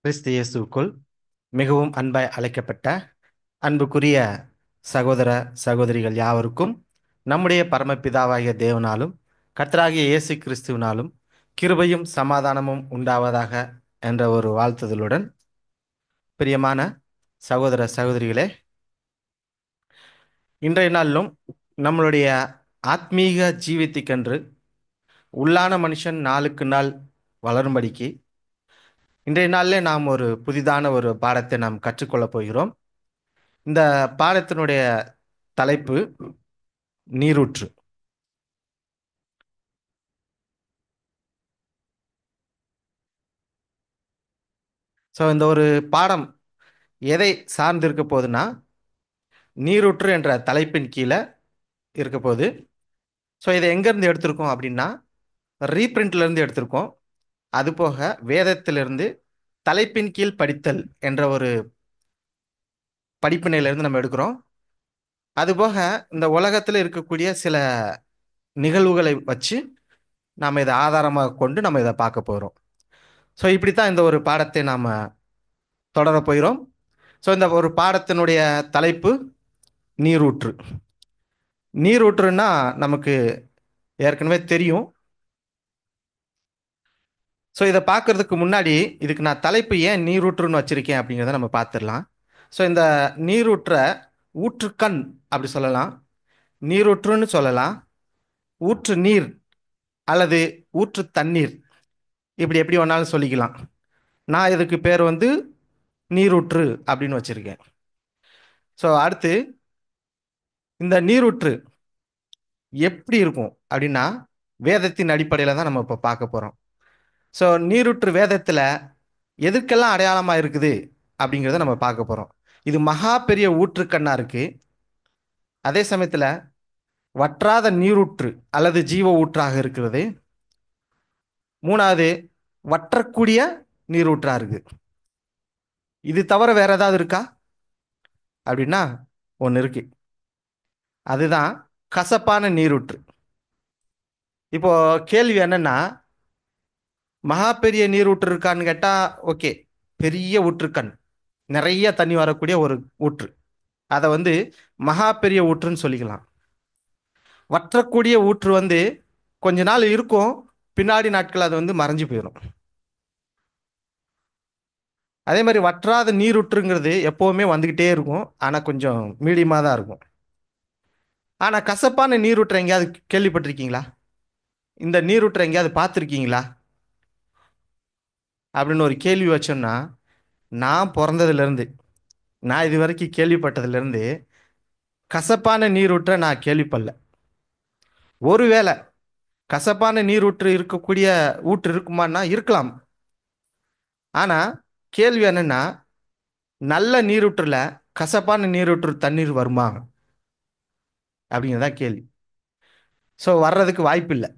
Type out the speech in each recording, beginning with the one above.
கிறிஸ்து இயேசுவுக்குள் மிகவும் அன்பாய் அழைக்கப்பட்ட அன்புக்குரிய சகோதர சகோதரிகள் யாவருக்கும் நம்முடைய பரமபிதாவாகிய தேவனாலும் கர்த்தராகிய இயேசு கிறிஸ்துவினாலும் கிருபையும் சமாதானமும் உண்டாவதாக என்ற ஒரு வாழ்த்துதலுடன், பிரியமான சகோதர சகோதரிகளே, இன்றைய நாளிலும் நம்மளுடைய ஆத்மீக ஜீவித்திற்கென்று உள்ளான மனுஷன் நாளுக்கு நாள் வளரும்படிக்கு இன்றைய நாளிலே நாம் ஒரு புதிதான ஒரு பாடத்தை நாம் கற்றுக்கொள்ளப் போகிறோம். இந்த பாடத்தினுடைய தலைப்பு நீரூற்று. இந்த ஒரு பாடம் எதை சார்ந்து இருக்க போகுதுன்னா, நீரூற்று என்ற தலைப்பின் கீழே இருக்க போகுது. இதை எங்கேருந்து எடுத்திருக்கோம் அப்படின்னா, ரீப்ரிண்ட்ல இருந்து எடுத்திருக்கோம். அதுபோக வேதத்திலிருந்து தலைப்பின் கீழ் படித்தல் என்ற ஒரு படிப்பினையிலிருந்து நம்ம எடுக்கிறோம். அதுபோக இந்த உலகத்தில் இருக்கக்கூடிய சில நிகழ்வுகளை வச்சு நாம் இதை ஆதாரமாக கொண்டு நம்ம இதை பார்க்க போகிறோம். இப்படித்தான் இந்த ஒரு பாடத்தை நாம் தொடரப் போகிறோம். இந்த ஒரு பாடத்தினுடைய தலைப்பு நீரூற்று. நீரூற்றுன்னா நமக்கு ஏற்கனவே தெரியும். இதை பார்க்கறதுக்கு முன்னாடி இதுக்கு நான் தலைப்பு ஏன் நீரூற்றுன்னு வச்சிருக்கேன் அப்படிங்கிறத நம்ம பார்த்துடலாம். இந்த நீரூற்றை ஊற்றுக்கண் அப்படி சொல்லலாம், நீரூற்றுன்னு சொல்லலாம், ஊற்று நீர் அல்லது ஊற்று தண்ணீர், இப்படி எப்படி வேணாலும் சொல்லிக்கலாம். நான் இதுக்கு பேர் வந்து நீரூற்று அப்படின்னு வச்சிருக்கேன். அடுத்து இந்த நீரூற்று எப்படி இருக்கும் அப்படின்னா, வேதத்தின் அடிப்படையில் தான் நம்ம இப்போ பார்க்க போகிறோம். நீரூற்று வேதத்தில் எதுக்கெல்லாம் அடையாளமாக இருக்குது அப்படிங்கிறத நம்ம பார்க்க போகிறோம். இது மகா பெரிய ஊற்றுக்கண்ணா இருக்கு. அதே சமயத்தில் வற்றாத நீரூற்று அல்லது ஜீவ ஊற்றாக இருக்கிறது. மூணாவது, வற்றக்கூடிய நீரூற்றா இருக்கு. இது தவிர வேற ஏதாவது இருக்கா அப்படின்னா ஒன்று இருக்கு. அதுதான் கசப்பான நீரூற்று. இப்போ கேள்வி என்னன்னா, மகா பெரிய நீரூற்று இருக்கான்னு கேட்டா ஓகே, பெரிய ஊற்றுக்கண், நிறைய தண்ணி வரக்கூடிய ஒரு ஊற்று, அதை வந்து மகா பெரிய ஊற்றுன்னு சொல்லிக்கலாம். வற்றக்கூடிய ஊற்று வந்து கொஞ்ச நாள் இருக்கும், பின்னாடி நாட்கள் அது வந்து மறைஞ்சு போயிடும். அதே மாதிரி வற்றாத நீரூற்றுங்கிறது எப்போவுமே வந்துக்கிட்டே இருக்கும், ஆனால் கொஞ்சம் மீடியமாக தான் இருக்கும். ஆனால் கசப்பான நீரூற்றை எங்கேயாவது கேள்விப்பட்டிருக்கீங்களா? இந்த நீரூற்றை எங்கேயாவது பார்த்துருக்கீங்களா அப்படின்னு ஒரு கேள்வி வச்சோம்னா, நான் பிறந்ததுலேருந்து, நான் இது வரைக்கும் கேள்விப்பட்டதுலேருந்து கசப்பான நீரூற்றை நான் கேள்விப்படல. ஒருவேளை கசப்பான நீரூற்று இருக்கக்கூடிய ஊற்று இருக்குமான்னா இருக்கலாம். ஆனால் கேள்வி என்னன்னா, நல்ல நீரூற்றுல கசப்பான நீரூற்று தண்ணீர் வருமா அப்படிங்கிறதான் கேள்வி. வர்றதுக்கு வாய்ப்பு இல்லை.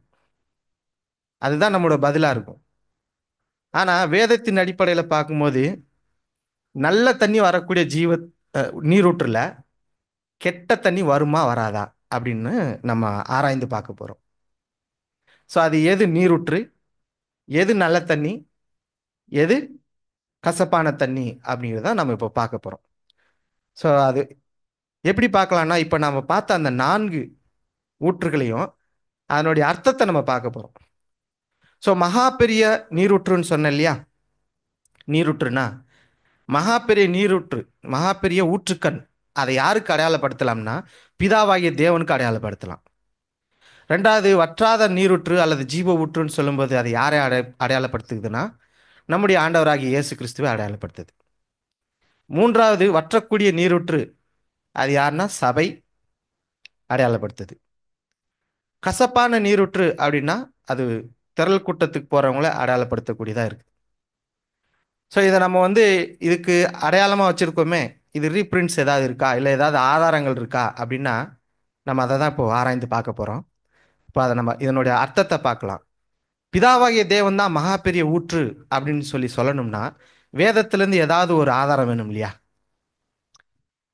அதுதான் நம்மளோட பதிலாக இருக்கும். ஆனால் வேதத்தின் அடிப்படையில் பார்க்கும்போது நல்ல தண்ணி வரக்கூடிய நீரூற்றுல கெட்ட தண்ணி வருமா வராதா அப்படின்னு நம்ம ஆராய்ந்து பார்க்க போகிறோம். அது எது நீரூற்று, எது நல்ல தண்ணி, எது கசப்பான தண்ணி அப்படிங்கிறத நம்ம இப்போ பார்க்க போகிறோம். அது எப்படி பார்க்கலாம்னா, இப்போ நம்ம பார்த்த அந்த 4 ஊற்றுகளையும் அதனுடைய அர்த்தத்தை நம்ம பார்க்க போகிறோம். மகா பெரிய நீரூற்றுன்னு சொன்னேன் இல்லையா? நீரூற்றுனா மகா பெரிய நீரூற்று, மகா பெரிய ஊற்றுக்கண், அதை யாருக்கு அடையாளப்படுத்தலாம்னா பிதாவாகிய தேவனுக்கு அடையாளப்படுத்தலாம். ரெண்டாவது, வற்றாத நீரூற்று அல்லது ஜீவ ஊற்றுன்னு சொல்லும்போது அதை யாரை அடையாளப்படுத்துதுன்னா நம்முடைய ஆண்டவராகிய இயேசு கிறிஸ்துவை அடையாளப்படுத்துது. மூன்றாவது, வற்றக்கூடிய நீரூற்று, அது யாருன்னா சபை அடையாளப்படுத்துது. கசப்பான நீரூற்று அப்படின்னா அது திரள் கூட்டத்துக்கு போறவங்கள அடையாளப்படுத்தக்கூடியதா இருக்கு. இதை நம்ம வந்து இதுக்கு அடையாளமாக வச்சிருக்கோமே, இது ரீப்ரிண்ட்ஸ் ஏதாவது இருக்கா, இல்லை ஏதாவது ஆதாரங்கள் இருக்கா அப்படின்னா நம்ம அதை தான் இப்போ ஆராய்ந்து பார்க்க போகிறோம். இப்போ அதை நம்ம இதனுடைய அர்த்தத்தை பார்க்கலாம். பிதாவாகிய தேவன் தான் மகா பெரிய ஊற்று அப்படின்னு சொல்லணும்னா வேதத்திலேருந்து ஏதாவது ஒரு ஆதாரம் வேணும் இல்லையா?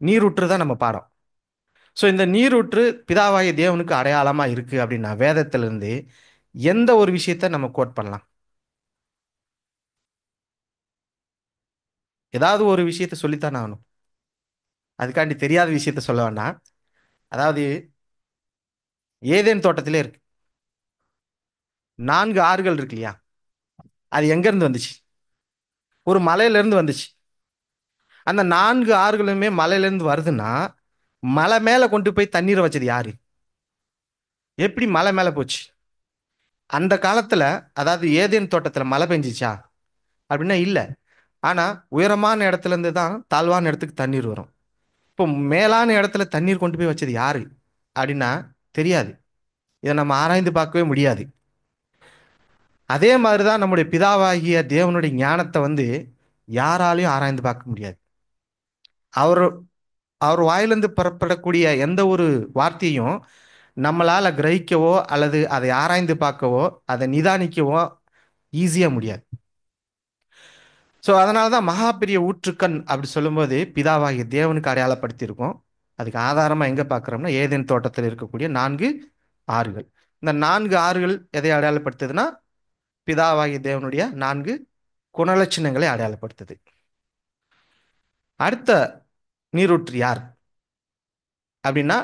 நீரூற்று தான் நம்ம பாடம். இந்த நீரூற்று பிதாவாகிய தேவனுக்கு அடையாளமாக இருக்குது அப்படின்னா வேதத்திலேருந்து எந்த ஒரு விஷயத்த நம்ம கோட் பண்ணலாம்? ஏதாவது ஒரு விஷயத்த சொல்லித்தான் ஆகணும். அதுக்காண்டி தெரியாத விஷயத்த சொல்ல வேண்டாம். அதாவது ஏதேன் தோட்டத்திலே இருக்கு 4 ஆறுகள் இருக்கு இல்லையா? அது எங்க இருந்து வந்துச்சு? ஒரு மலையில இருந்து வந்துச்சு. அந்த 4 ஆறுகளுமே மலையில இருந்து வருதுன்னா மலை மேல கொண்டு போய் தண்ணீரை வச்சது யாரு? எப்படி மலை மேல போச்சு? அந்த காலத்துல, அதாவது ஏதேன் தோட்டத்துல மழை பெஞ்சிச்சா அப்படின்னா இல்ல. ஆனா உயரமான இடத்துல இருந்து தான் தாழ்வான இடத்துக்கு தண்ணீர் வரும். இப்போ மேலான இடத்துல தண்ணீர் கொண்டு போய் வச்சது யாரு அப்படின்னா தெரியாது. இதை நம்ம ஆராய்ந்து பார்க்கவே முடியாது. அதே மாதிரிதான் நம்முடைய பிதாவாகிய தேவனுடைய ஞானத்தை யாராலையும் ஆராய்ந்து பார்க்க முடியாது. அவர் அவர் வாயிலிருந்து புறப்படக்கூடிய எந்த ஒரு வார்த்தையும் நம்மளால கிரகிக்கவோ அல்லது அதை ஆராய்ந்து பார்க்கவோ அதை நிதானிக்கவோ ஈஸியா முடியாது. ஸோ அதனால தான் மகா பெரிய ஊற்றுக்கண் அப்படி சொல்லும்போது பிதாவாகிய தேவனுக்கு அடையாளப்படுத்தியிருக்கோம். அதுக்கு ஆதாரமா எங்க பார்க்குறோம்னா ஏதேன் தோட்டத்தில் இருக்கக்கூடிய 4 ஆறுகள். இந்த 4 ஆறுகள் எதை அடையாளப்படுத்துதுன்னா பிதாவாகிய தேவனுடைய 4 குணலட்சணங்களை அடையாளப்படுத்துது. அடுத்த நீரூற்று யார் அப்படின்னா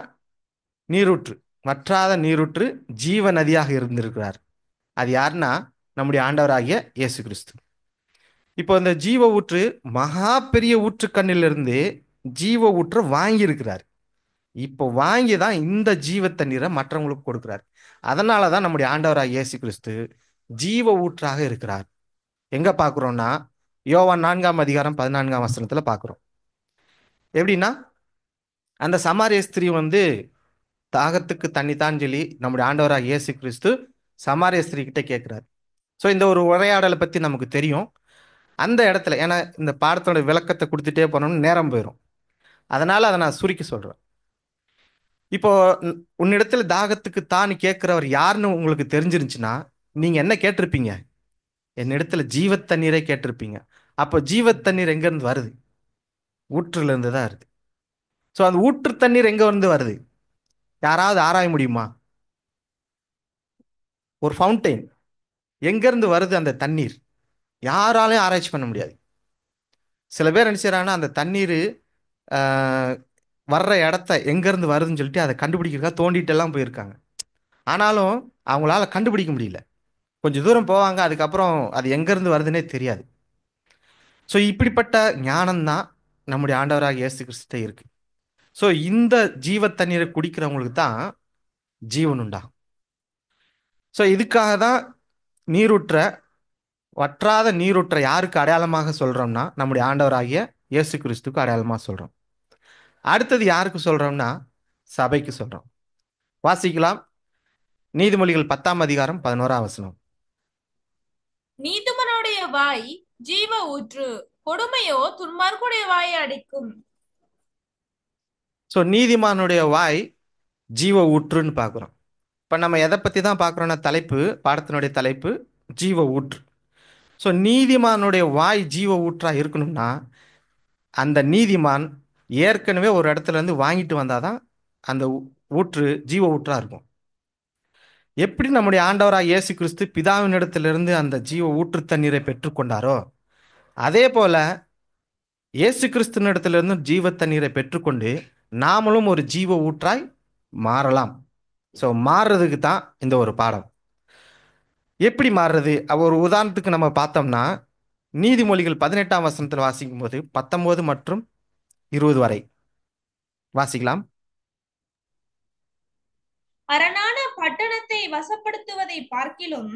நீரூற்று, வற்றாத நீரூற்று, ஜீவ நதியாக இருந்திருக்கிறார். அது யாருன்னா நம்முடைய ஆண்டவராகிய இயேசு கிறிஸ்து. இப்போ இந்த ஜீவ ஊற்று மகா பெரிய ஊற்றுக்கண்ணிலிருந்து ஜீவ ஊற்றை வாங்கி இருக்கிறார். இப்போ வாங்கி தான் இந்த ஜீவ தண்ணீரை மற்றவங்களுக்கு கொடுக்கிறார். அதனால தான் நம்முடைய ஆண்டவராகிய இயேசு கிறிஸ்து ஜீவ ஊற்றாக இருக்கிறார். எங்க பார்க்குறோம்னா யோவான் 4ஆம் அதிகாரம் 14ஆம் வசனத்துல பார்க்குறோம். எப்படின்னா அந்த சமாரிய ஸ்திரீ தாகத்துக்கு தண்ணி தான் சொல்லி நம்முடைய ஆண்டவராக இயேசு கிறிஸ்து சமாரிய ஸ்திரீ கிட்ட கேட்கிறார். ஸோ இந்த ஒரு உரையாடலை பத்தி நமக்கு தெரியும். அந்த இடத்துல ஏன்னா இந்த பாடத்தோட விளக்கத்தை கொடுத்துட்டே போனோம்னு நேரம் போயிடும். அதனால அதை நான் சுருக்கி சொல்றேன். இப்போ உன்னிடத்துல தாகத்துக்கு தான் கேட்கிறவர் யாருன்னு உங்களுக்கு தெரிஞ்சிருந்துச்சுன்னா நீங்க என்ன கேட்டிருப்பீங்க? என்னிடத்துல ஜீவ தண்ணீரை கேட்டிருப்பீங்க. அப்போ ஜீவ தண்ணீர் எங்க இருந்து வருது? ஊற்றுல இருந்து தான் வருது. ஸோ அந்த ஊற்று தண்ணீர் எங்க இருந்து வருது? யாராவது ஆராய முடியுமா? ஒரு ஃபவுண்டைன் எங்க இருந்து வருது அந்த தண்ணீர்? யாராலையும் ஆராய்ச்சி பண்ண முடியாது. சில பேர் என்ன செய்யறாங்கன்னா அந்த தண்ணீர் வர்ற இடத்த எங்க இருந்து வருதுன்னு சொல்லிட்டு அதை கண்டுபிடிக்கிறதுக்காக தோண்டிட்டு எல்லாம் போயிருக்காங்க. ஆனாலும் அவங்களால கண்டுபிடிக்க முடியல. கொஞ்சம் தூரம் போவாங்க, அதுக்கப்புறம் அது எங்க இருந்து வருதுன்னே தெரியாது. ஸோ இப்படிப்பட்ட ஞானம் தான் நம்முடைய ஆண்டவராக இயேசு கிறிஸ்துட்ட இருக்கு. ஸோ இந்த ஜீவ தண்ணீரை குடிக்கிறவங்களுக்கு தான் ஜீவன் உண்டாகும். ஸோ இதுக்காக தான் நீரூற்ற, வற்றாத நீரூற்ற யாருக்கு அடையாளமாக சொல்றோம்னா நம்முடைய ஆண்டவராகிய இயேசு கிறிஸ்துக்கு அடையாளமாக சொல்றோம். அடுத்தது யாருக்கு சொல்றோம்னா சபைக்கு சொல்றோம். வாசிக்கலாம். நீதிமொழிகள் 10ஆம் அதிகாரம் 11ஆம் வசனம். நீதிமானுடைய வாய் ஜீவ ஊற்று, கொடுமையோ துன்மார்க்குடைய வாயை அடைக்கும். ஸோ நீதிமானுடைய வாய் ஜீவ ஊற்றுன்னு பார்க்குறோம். இப்போ நம்ம எதை பற்றி தான் பார்க்குறோன்னா தலைப்பு, பாடத்தினுடைய தலைப்பு ஜீவ ஊற்று. ஸோ நீதிமானுடைய வாய் ஜீவ ஊற்றாக இருக்கணும்னா அந்த நீதிமான் ஏற்கனவே ஒரு இடத்துல இருந்து வாங்கிட்டு வந்தாதான் அந்த ஊற்று ஜீவ ஊற்றா இருக்கும். எப்படி நம்முடைய ஆண்டவராக இயேசு கிறிஸ்து பிதாவினிடத்திலிருந்து அந்த ஜீவ ஊற்று தண்ணீரை பெற்றுக்கொண்டாரோ அதே போல இயேசு கிறிஸ்துவினிடத்திலிருந்து ஜீவ தண்ணீரை பெற்றுக்கொண்டு நாமளும் ஒரு ஜீவ ஊற்றாய் மாறலாம். ஸோ மாறுறதுக்கு தான் இந்த ஒரு பாடம். எப்படி மாறுறது? ஒரு உதாரணத்துக்கு நம்ம பார்த்தோம்னா நீதிமொழிகள் 18ஆம் வசனத்தில் வாசிக்கும் போது 19 மற்றும் 20 வரை வாசிக்கலாம். அரணான பட்டணத்தை வசப்படுத்துவதை பார்க்கிலும்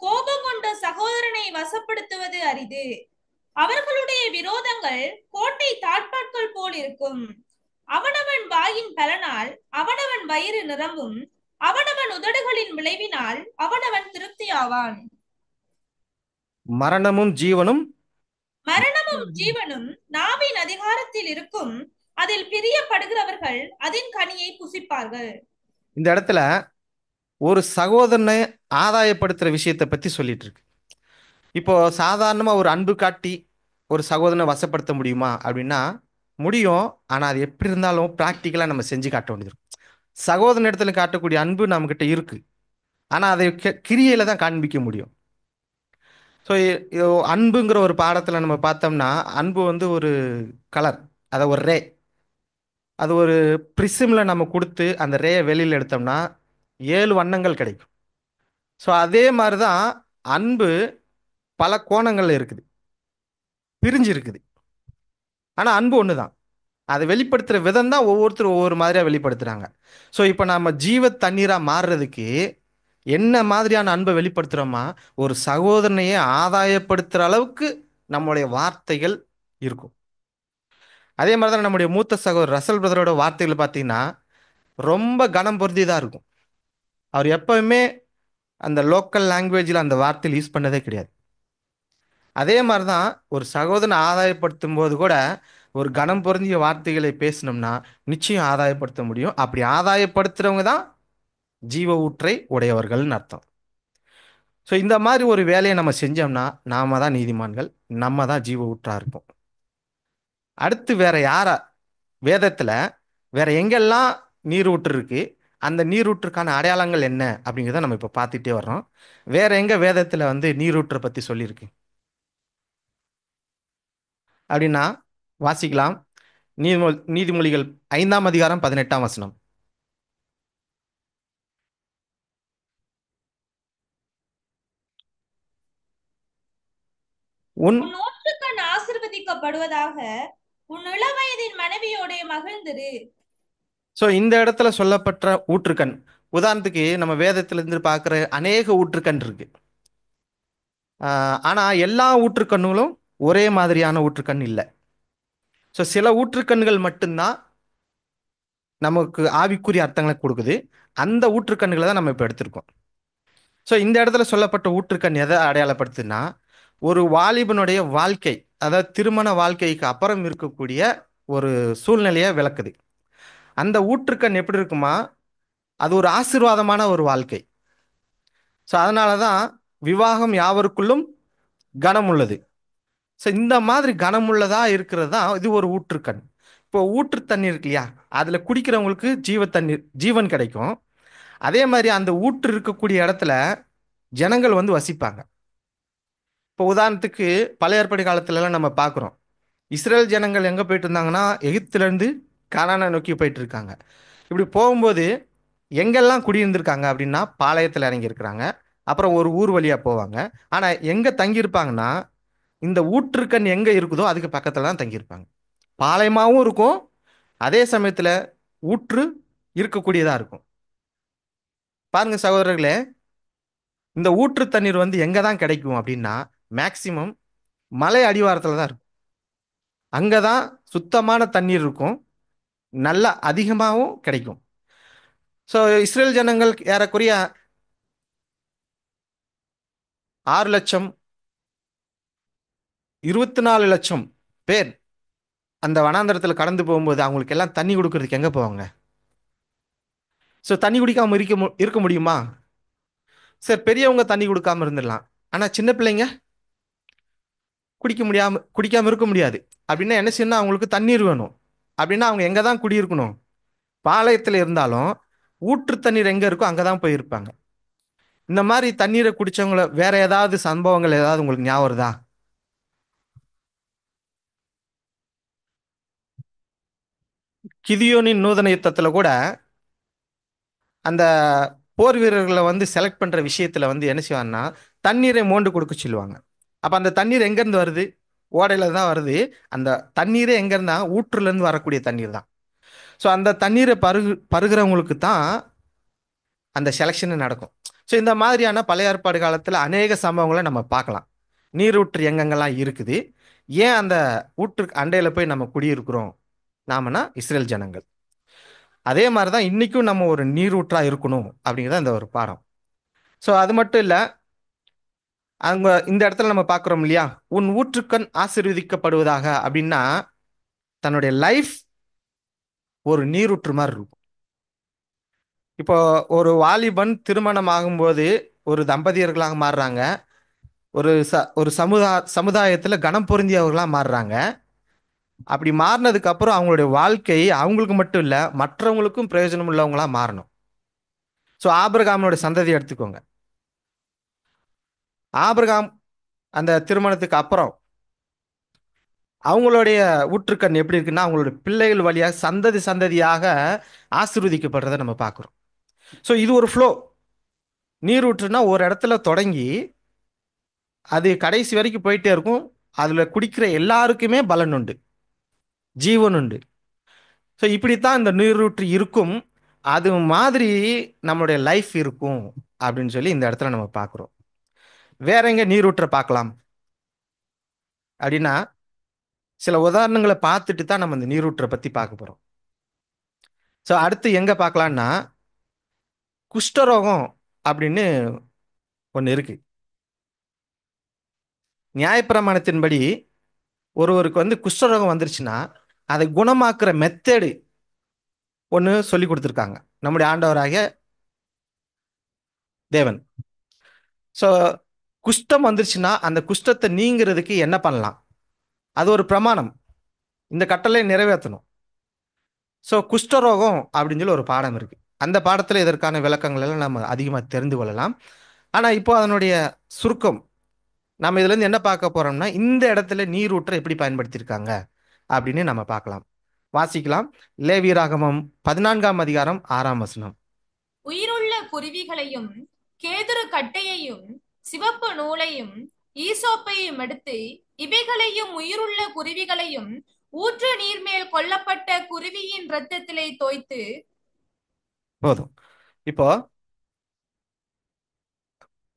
கோபம் கொண்ட சகோதரனை வசப்படுத்துவது அரிது. அவர்களுடைய விரோதங்கள் கோட்டை தாட்பாட்கள் போல் இருக்கும். அவனவன் வாயின் பலனால் அவனவன் வயிறு நிரம்பும். அவனவன் உதடுகளின் விளைவினால் அவனவன் திருப்தியாவான். மரணமும் ஜீவனும் மரணமும் ஜீவனும் நாவின் அதிகாரத்தில் இருக்கும். அதில் பிரியப்படுகிறவர்கள் அதன் கனியை புசிப்பார்கள். இந்த இடத்துல ஒரு சகோதரனை ஆதாயப்படுத்துற விஷயத்தை பத்தி சொல்லிட்டு இருக்கு. இப்போ சாதாரணமா ஒரு அன்பு காட்டி ஒரு சகோதரனை வசப்படுத்த முடியுமா அப்படின்னா முடியும். ஆனா அது எப்படி இருந்தாலும் பிராக்டிக்கலா நம்ம செஞ்சு காட்ட வேண்டியது இருக்கும். சகோதரன் இடத்துல காட்டக்கூடிய அன்பு நம்ம கிட்ட இருக்கு. ஆனா அதை கிரியையில தான் காண்பிக்க முடியும். ஸோ அன்புங்கிற ஒரு பாடத்தில் நம்ம பார்த்தோம்னா அன்பு வந்து ஒரு கலர், அதை ஒரு ரே, அது ஒரு ப்ரிஸமில் நம்ம கொடுத்து அந்த ரேயை வெளியில் எடுத்தோம்னா 7 வண்ணங்கள் கிடைக்கும். ஸோ அதே மாதிரி தான் அன்பு பல கோணங்கள்ல இருக்குது, பிரிஞ்சு இருக்குது. ஆனால் அன்பு ஒன்று தான். அதை வெளிப்படுத்துகிற விதம் தான் ஒவ்வொருத்தரும் ஒவ்வொரு மாதிரியாக வெளிப்படுத்துகிறாங்க. ஸோ இப்போ நம்ம ஜீவ தண்ணீராக மாறுறதுக்கு என்ன மாதிரியான அன்பை வெளிப்படுத்துகிறோமா, ஒரு சகோதரனையே ஆதாயப்படுத்துகிற அளவுக்கு நம்முடைய வார்த்தைகள் இருக்கும். அதே மாதிரி தான் நம்முடைய மூத்த சகோதரர் ரசல் பிரதரோட வார்த்தைகள் பார்த்தீங்கன்னா ரொம்ப கனம் பொருந்தியதாக இருக்கும். அவர் எப்பவுமே அந்த லோக்கல் லாங்குவேஜில் அந்த வார்த்தையில் யூஸ் பண்ணதே கிடையாது. அதே மாதிரி தான் ஒரு சகோதரனை ஆதாயப்படுத்தும் போது கூட ஒரு கனம் பொருந்திய வார்த்தைகளை பேசினோம்னா நிச்சயம் ஆதாயப்படுத்த முடியும். அப்படி ஆதாயப்படுத்துறவங்க தான் ஜீவ ஊற்றை உடையவர்கள்னு அர்த்தம். ஸோ இந்த மாதிரி ஒரு வேலையை நம்ம செஞ்சோம்னா நாம தான் நீதிமான்கள், நம்ம தான் ஜீவ ஊற்றா இருப்போம். அடுத்து வேற யாரா வேதத்தில் வேற எங்கெல்லாம் நீரூற்று இருக்கு, அந்த நீரூற்றுக்கான அடையாளங்கள் என்ன அப்படிங்கிறத நம்ம இப்போ பார்த்துட்டே வர்றோம். வேற எங்க வேதத்தில் வந்து நீரூற்றை பற்றி சொல்லியிருக்கு அப்படின்னா வாசிக்கலாம். நீதிமொழிகள் 5 அதிகாரம் 18 வசனம். உன் உன் ஊற்றுக்கண் ஆசீர்வதிக்கப்படுவதாக, உன் இளவயதின் மனைவியோட மகிழ்ந்திரு. ஸோ இந்த இடத்துல சொல்லப்பட்ட ஊற்றுக்கண், உதாரணத்துக்கு நம்ம வேதத்திலிருந்து பார்க்குற அநேக ஊற்றுக்கண் இருக்கு. ஆனால் எல்லா ஊற்றுக்கண்ணுகளும் ஒரே மாதிரியான ஊற்றுக்கண் இல்லை. ஸோ சில ஊற்றுக்கண்கள் மட்டும்தான் நமக்கு ஆவிக்குரிய அர்த்தங்களை கொடுக்குது. அந்த ஊற்றுக்கண்களை தான் நம்ம இப்போ எடுத்திருக்கோம். ஸோ இந்த இடத்துல சொல்லப்பட்ட ஊற்றுக்கண் எதை அடையாளப்படுத்துன்னா, ஒரு வாலிபனுடைய வாழ்க்கை, அதாவது திருமண வாழ்க்கைக்கு அப்புறம் இருக்கக்கூடிய ஒரு சூழ்நிலையை விளக்குது. அந்த ஊற்றுக்கண் எப்படி இருக்குமா, அது ஒரு ஆசீர்வாதமான ஒரு வாழ்க்கை. ஸோ அதனால தான் விவாகம் யாவருக்குள்ளும் கனம் உள்ளது. ஸோ இந்த மாதிரி கனமுள்ளதா இருக்கிறது தான் இது ஒரு ஊற்றுக்கண். இப்போ ஊற்று தண்ணி இருக்கு இல்லையா, அதில் குடிக்கிறவங்களுக்கு ஜீவ தண்ணீர் ஜீவன் கிடைக்கும். அதே மாதிரி அந்த ஊற்று இருக்கக்கூடிய இடத்துல ஜனங்கள் வந்து வசிப்பாங்க. இப்போ உதாரணத்துக்கு பழைய ஏற்பாடு காலத்துலலாம் நம்ம பார்க்குறோம், இஸ்ரேல் ஜனங்கள் எங்கே போயிட்டு இருந்தாங்கன்னா எகிப்திலேருந்து கானானை நோக்கி போயிட்டு இருக்காங்க. இப்படி போகும்போது எங்கெல்லாம் குடியிருந்திருக்காங்க அப்படின்னா பாளையத்தில் இறங்கியிருக்கிறாங்க. அப்புறம் ஒரு ஊர் வழியாக போவாங்க. ஆனால் எங்கே தங்கியிருப்பாங்கன்னா இந்த ஊற்றுக்கண் எங்கே இருக்குதோ அதுக்கு பக்கத்தில் தான் தங்கியிருப்பாங்க. பாளையமாகவும் இருக்கும், அதே சமயத்தில் ஊற்று இருக்கக்கூடியதாக இருக்கும். பாருங்க சகோதரர்களே, இந்த ஊற்று தண்ணீர் வந்து எங்கே தான் கிடைக்கும் அப்படின்னா மேக்சிமம் மலை அடிவாரத்தில் தான் இருக்கும். அங்கே தான் சுத்தமான தண்ணீர் இருக்கும், நல்லா அதிகமாகவும் கிடைக்கும். ஸோ இஸ்ரேல் ஜனங்கள் ஏறக்குறைய 6 லட்சம் 24 லட்சம் பேர் அந்த வனாந்தரத்தில் கடந்து போகும்போது அவங்களுக்கு எல்லாம் தண்ணி கொடுக்கறதுக்கு எங்கே போவாங்க? ஸோ தண்ணி குடிக்காமல் இருக்க முடியுமா? சரி, பெரியவங்க தண்ணி கொடுக்காம இருந்துடலாம். ஆனால் சின்ன பிள்ளைங்க குடிக்காம இருக்க முடியாது. அப்படின்னா என்ன செய்யணும், அவங்களுக்கு தண்ணீர் வேணும். அப்படின்னா அவங்க எங்கே தான் குடியிருக்கணும்? பாளையத்தில் இருந்தாலும் ஊற்று தண்ணீர் எங்கே இருக்கோ அங்கே தான் போயிருப்பாங்க. இந்த மாதிரி தண்ணீரை குடிச்சவங்கள வேற ஏதாவது சம்பவங்கள் ஏதாவது உங்களுக்கு ஞாபகம் வருதா? கிதியோனின் நூதன யுத்தத்தில் கூட அந்த போர் வீரர்களை வந்து செலக்ட் பண்ணுற விஷயத்தில் வந்து என்ன செய்வாங்கன்னா தண்ணீரை மோண்டு கொடுக்க சொல்லுவாங்க. அப்போ அந்த தண்ணீர் எங்கேருந்து வருது? ஓடையில தான் வருது. அந்த தண்ணீரே எங்கேருந்தா ஊற்றுலேருந்து வரக்கூடிய தண்ணீர் தான். ஸோ அந்த தண்ணீரை பருகிறவங்களுக்கு தான் அந்த செலெக்ஷன் நடக்கும். ஸோ இந்த மாதிரியான பழைய ஏற்பாடு காலத்தில் அநேக சம்பவங்களை நம்ம பார்க்கலாம். நீரூற்று எங்கெங்கெல்லாம் இருக்குது, ஏன் அந்த ஊற்று அண்டையில் போய் நம்ம குடியிருக்கிறோம் நாமனா இஸ்ரேல் ஜனங்கள். அதே மாதிரி தான் இன்றைக்கும் நம்ம ஒரு நீரூற்றா இருக்கணும் அப்படிங்கிறத இந்த ஒரு பாடம். ஸோ அது மட்டும் இல்லை, அங்க இந்த இடத்துல நம்ம பார்க்குறோம் இல்லையா, உன் ஊற்றுக்கண் ஆசீர்வதிக்கப்படுவதாக அப்படின்னா தன்னுடைய லைஃப் ஒரு நீரூற்று மாதிரி இருக்கும். இப்போ ஒரு வாலிபன் திருமணம் ஆகும்போது ஒரு தம்பதியர்களாக மாறுறாங்க, ஒரு சமுதாயத்தில் கனம் பொருந்தியவர்களாக மாறுறாங்க. அப்படி மாறினதுக்கு அப்புறம் அவங்களுடைய வாழ்க்கை அவங்களுக்கு மட்டும் இல்லை மற்றவங்களுக்கும் பிரயோஜனம் உள்ளவங்களா மாறணும். ஸோ ஆபிரகாமோட சந்ததியை எடுத்துக்கோங்க. ஆபிரகாம் அந்த திருமணத்துக்கு அப்புறம் அவங்களுடைய ஊற்றுக்கண் எப்படி இருக்குன்னா அவங்களுடைய பிள்ளைகள் வழியாக சந்ததி சந்ததியாக ஆசீர்வதிக்கப்படுறதை நம்ம பார்க்குறோம். ஸோ இது ஒரு ஃப்ளோ. நீரூற்றுனா ஒரு இடத்துல தொடங்கி அது கடைசி வரைக்கும் போயிட்டே இருக்கும். அதில் குடிக்கிற எல்லாருக்குமே பலன் உண்டு, ஜீவன் உண்டு. ஸோ இப்படித்தான் இந்த நீரூற்று இருக்கும். அது மாதிரி நம்மளுடைய லைஃப் இருக்கும் அப்படின்னு சொல்லி இந்த இடத்துல நம்ம பார்க்குறோம். வேற எங்க நீரூற்றை பார்க்கலாம் அப்படின்னா, சில உதாரணங்களை பார்த்துட்டு தான் நம்ம இந்த நீரூற்றை பற்றி பார்க்க போகிறோம். ஸோ அடுத்து எங்கே பார்க்கலான்னா, குஷ்டரோகம் அப்படின்னு ஒன்று இருக்கு. நியாயப்பிரமாணத்தின்படி ஒருவருக்கு குஷ்டரோகம் வந்துருச்சுன்னா அதை குணமாக்குற மெத்தேடு ஒன்று சொல்லி கொடுத்துருக்காங்க நம்முடைய ஆண்டவராகிய தேவன். ஸோ குஷ்டம் வந்துருச்சுன்னா அந்த குஷ்டத்தை நீங்கிறதுக்கு என்ன பண்ணலாம், அது ஒரு பிரமாணம். இந்த கட்டளை நிறைவேற்றணும். ஸோ குஷ்டரோகம் அப்படின்னு சொல்லி ஒரு பாடம் இருக்கு. அந்த பாடத்தில் இதற்கான விளக்கங்கள் எல்லாம் நம்ம அதிகமாக தெரிந்து கொள்ளலாம். ஆனால் இப்போ அதனுடைய சுருக்கம் நம்ம இதுலேருந்து என்ன பார்க்க போறோம்னா, இந்த இடத்துல நீரூற்றை எப்படி பயன்படுத்தியிருக்காங்க அப்படின்னு நம்ம பார்க்கலாம். வாசிக்கலாம். லேவியராகமம் 14ஆம் அதிகாரம் 6ஆம் வசனம். உயிருள்ள குருவிகளையும் கேதுரு கட்டையையும் சிவப்பு நூலையும் ஈசோப்பையும் எடுத்து இவைகளையும் உயிருள்ள குருவிகளையும் ஊற்று நீர் மேல் கொல்லப்பட்ட குருவியின் இரத்தத்திலே தோய்த்து. போதும். இப்போ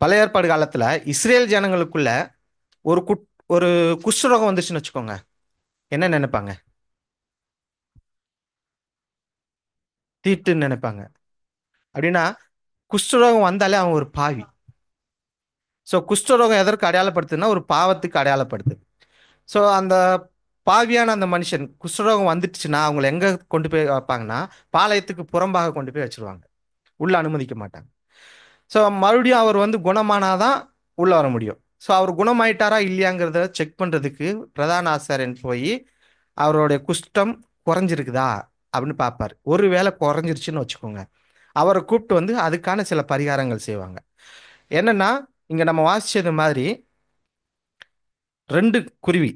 பழைய ஏற்பாடு காலத்துல இஸ்ரேல் ஜனங்களுக்குள்ள ஒரு ஒரு குஷ்டரோகம் வந்துச்சுன்னு வச்சுக்கோங்க, என்ன நினைப்பாங்க? தீட்டுன்னு நினைப்பாங்க. அப்படின்னா குஷ்டரோகம் வந்தாலே அவன் ஒரு பாவி. ஸோ குஷ்டரோகம் எதற்கு அடையாளப்படுத்துதுன்னா ஒரு பாவத்துக்கு அடையாளப்படுத்துது. ஸோ அந்த பாவியான அந்த மனுஷன் குஷ்டரோகம் வந்துடுச்சுன்னா அவங்களை எங்க கொண்டு போய் வைப்பாங்கன்னா பாளையத்துக்கு புறம்பாக கொண்டு போய் வச்சிருவாங்க, உள்ள அனுமதிக்க மாட்டாங்க. ஸோ மறுபடியும் அவர் குணமானாதான் உள்ள வர முடியும். ஸோ அவர் குணமாயிட்டாரா இல்லையாங்கிறத செக் பண்றதுக்கு பிரதான ஆசாரியன் போய் அவருடைய குஷ்டம் குறைஞ்சிருக்குதா அப்படின்னு பார்ப்பார். ஒருவேளை குறைஞ்சிருச்சுன்னு வச்சுக்கோங்க, அவரை கூப்பிட்டு அதுக்கான சில பரிகாரங்கள் செய்வாங்க. என்னன்னா இங்க நம்ம வாசிச்சது மாதிரி ரெண்டு குருவி,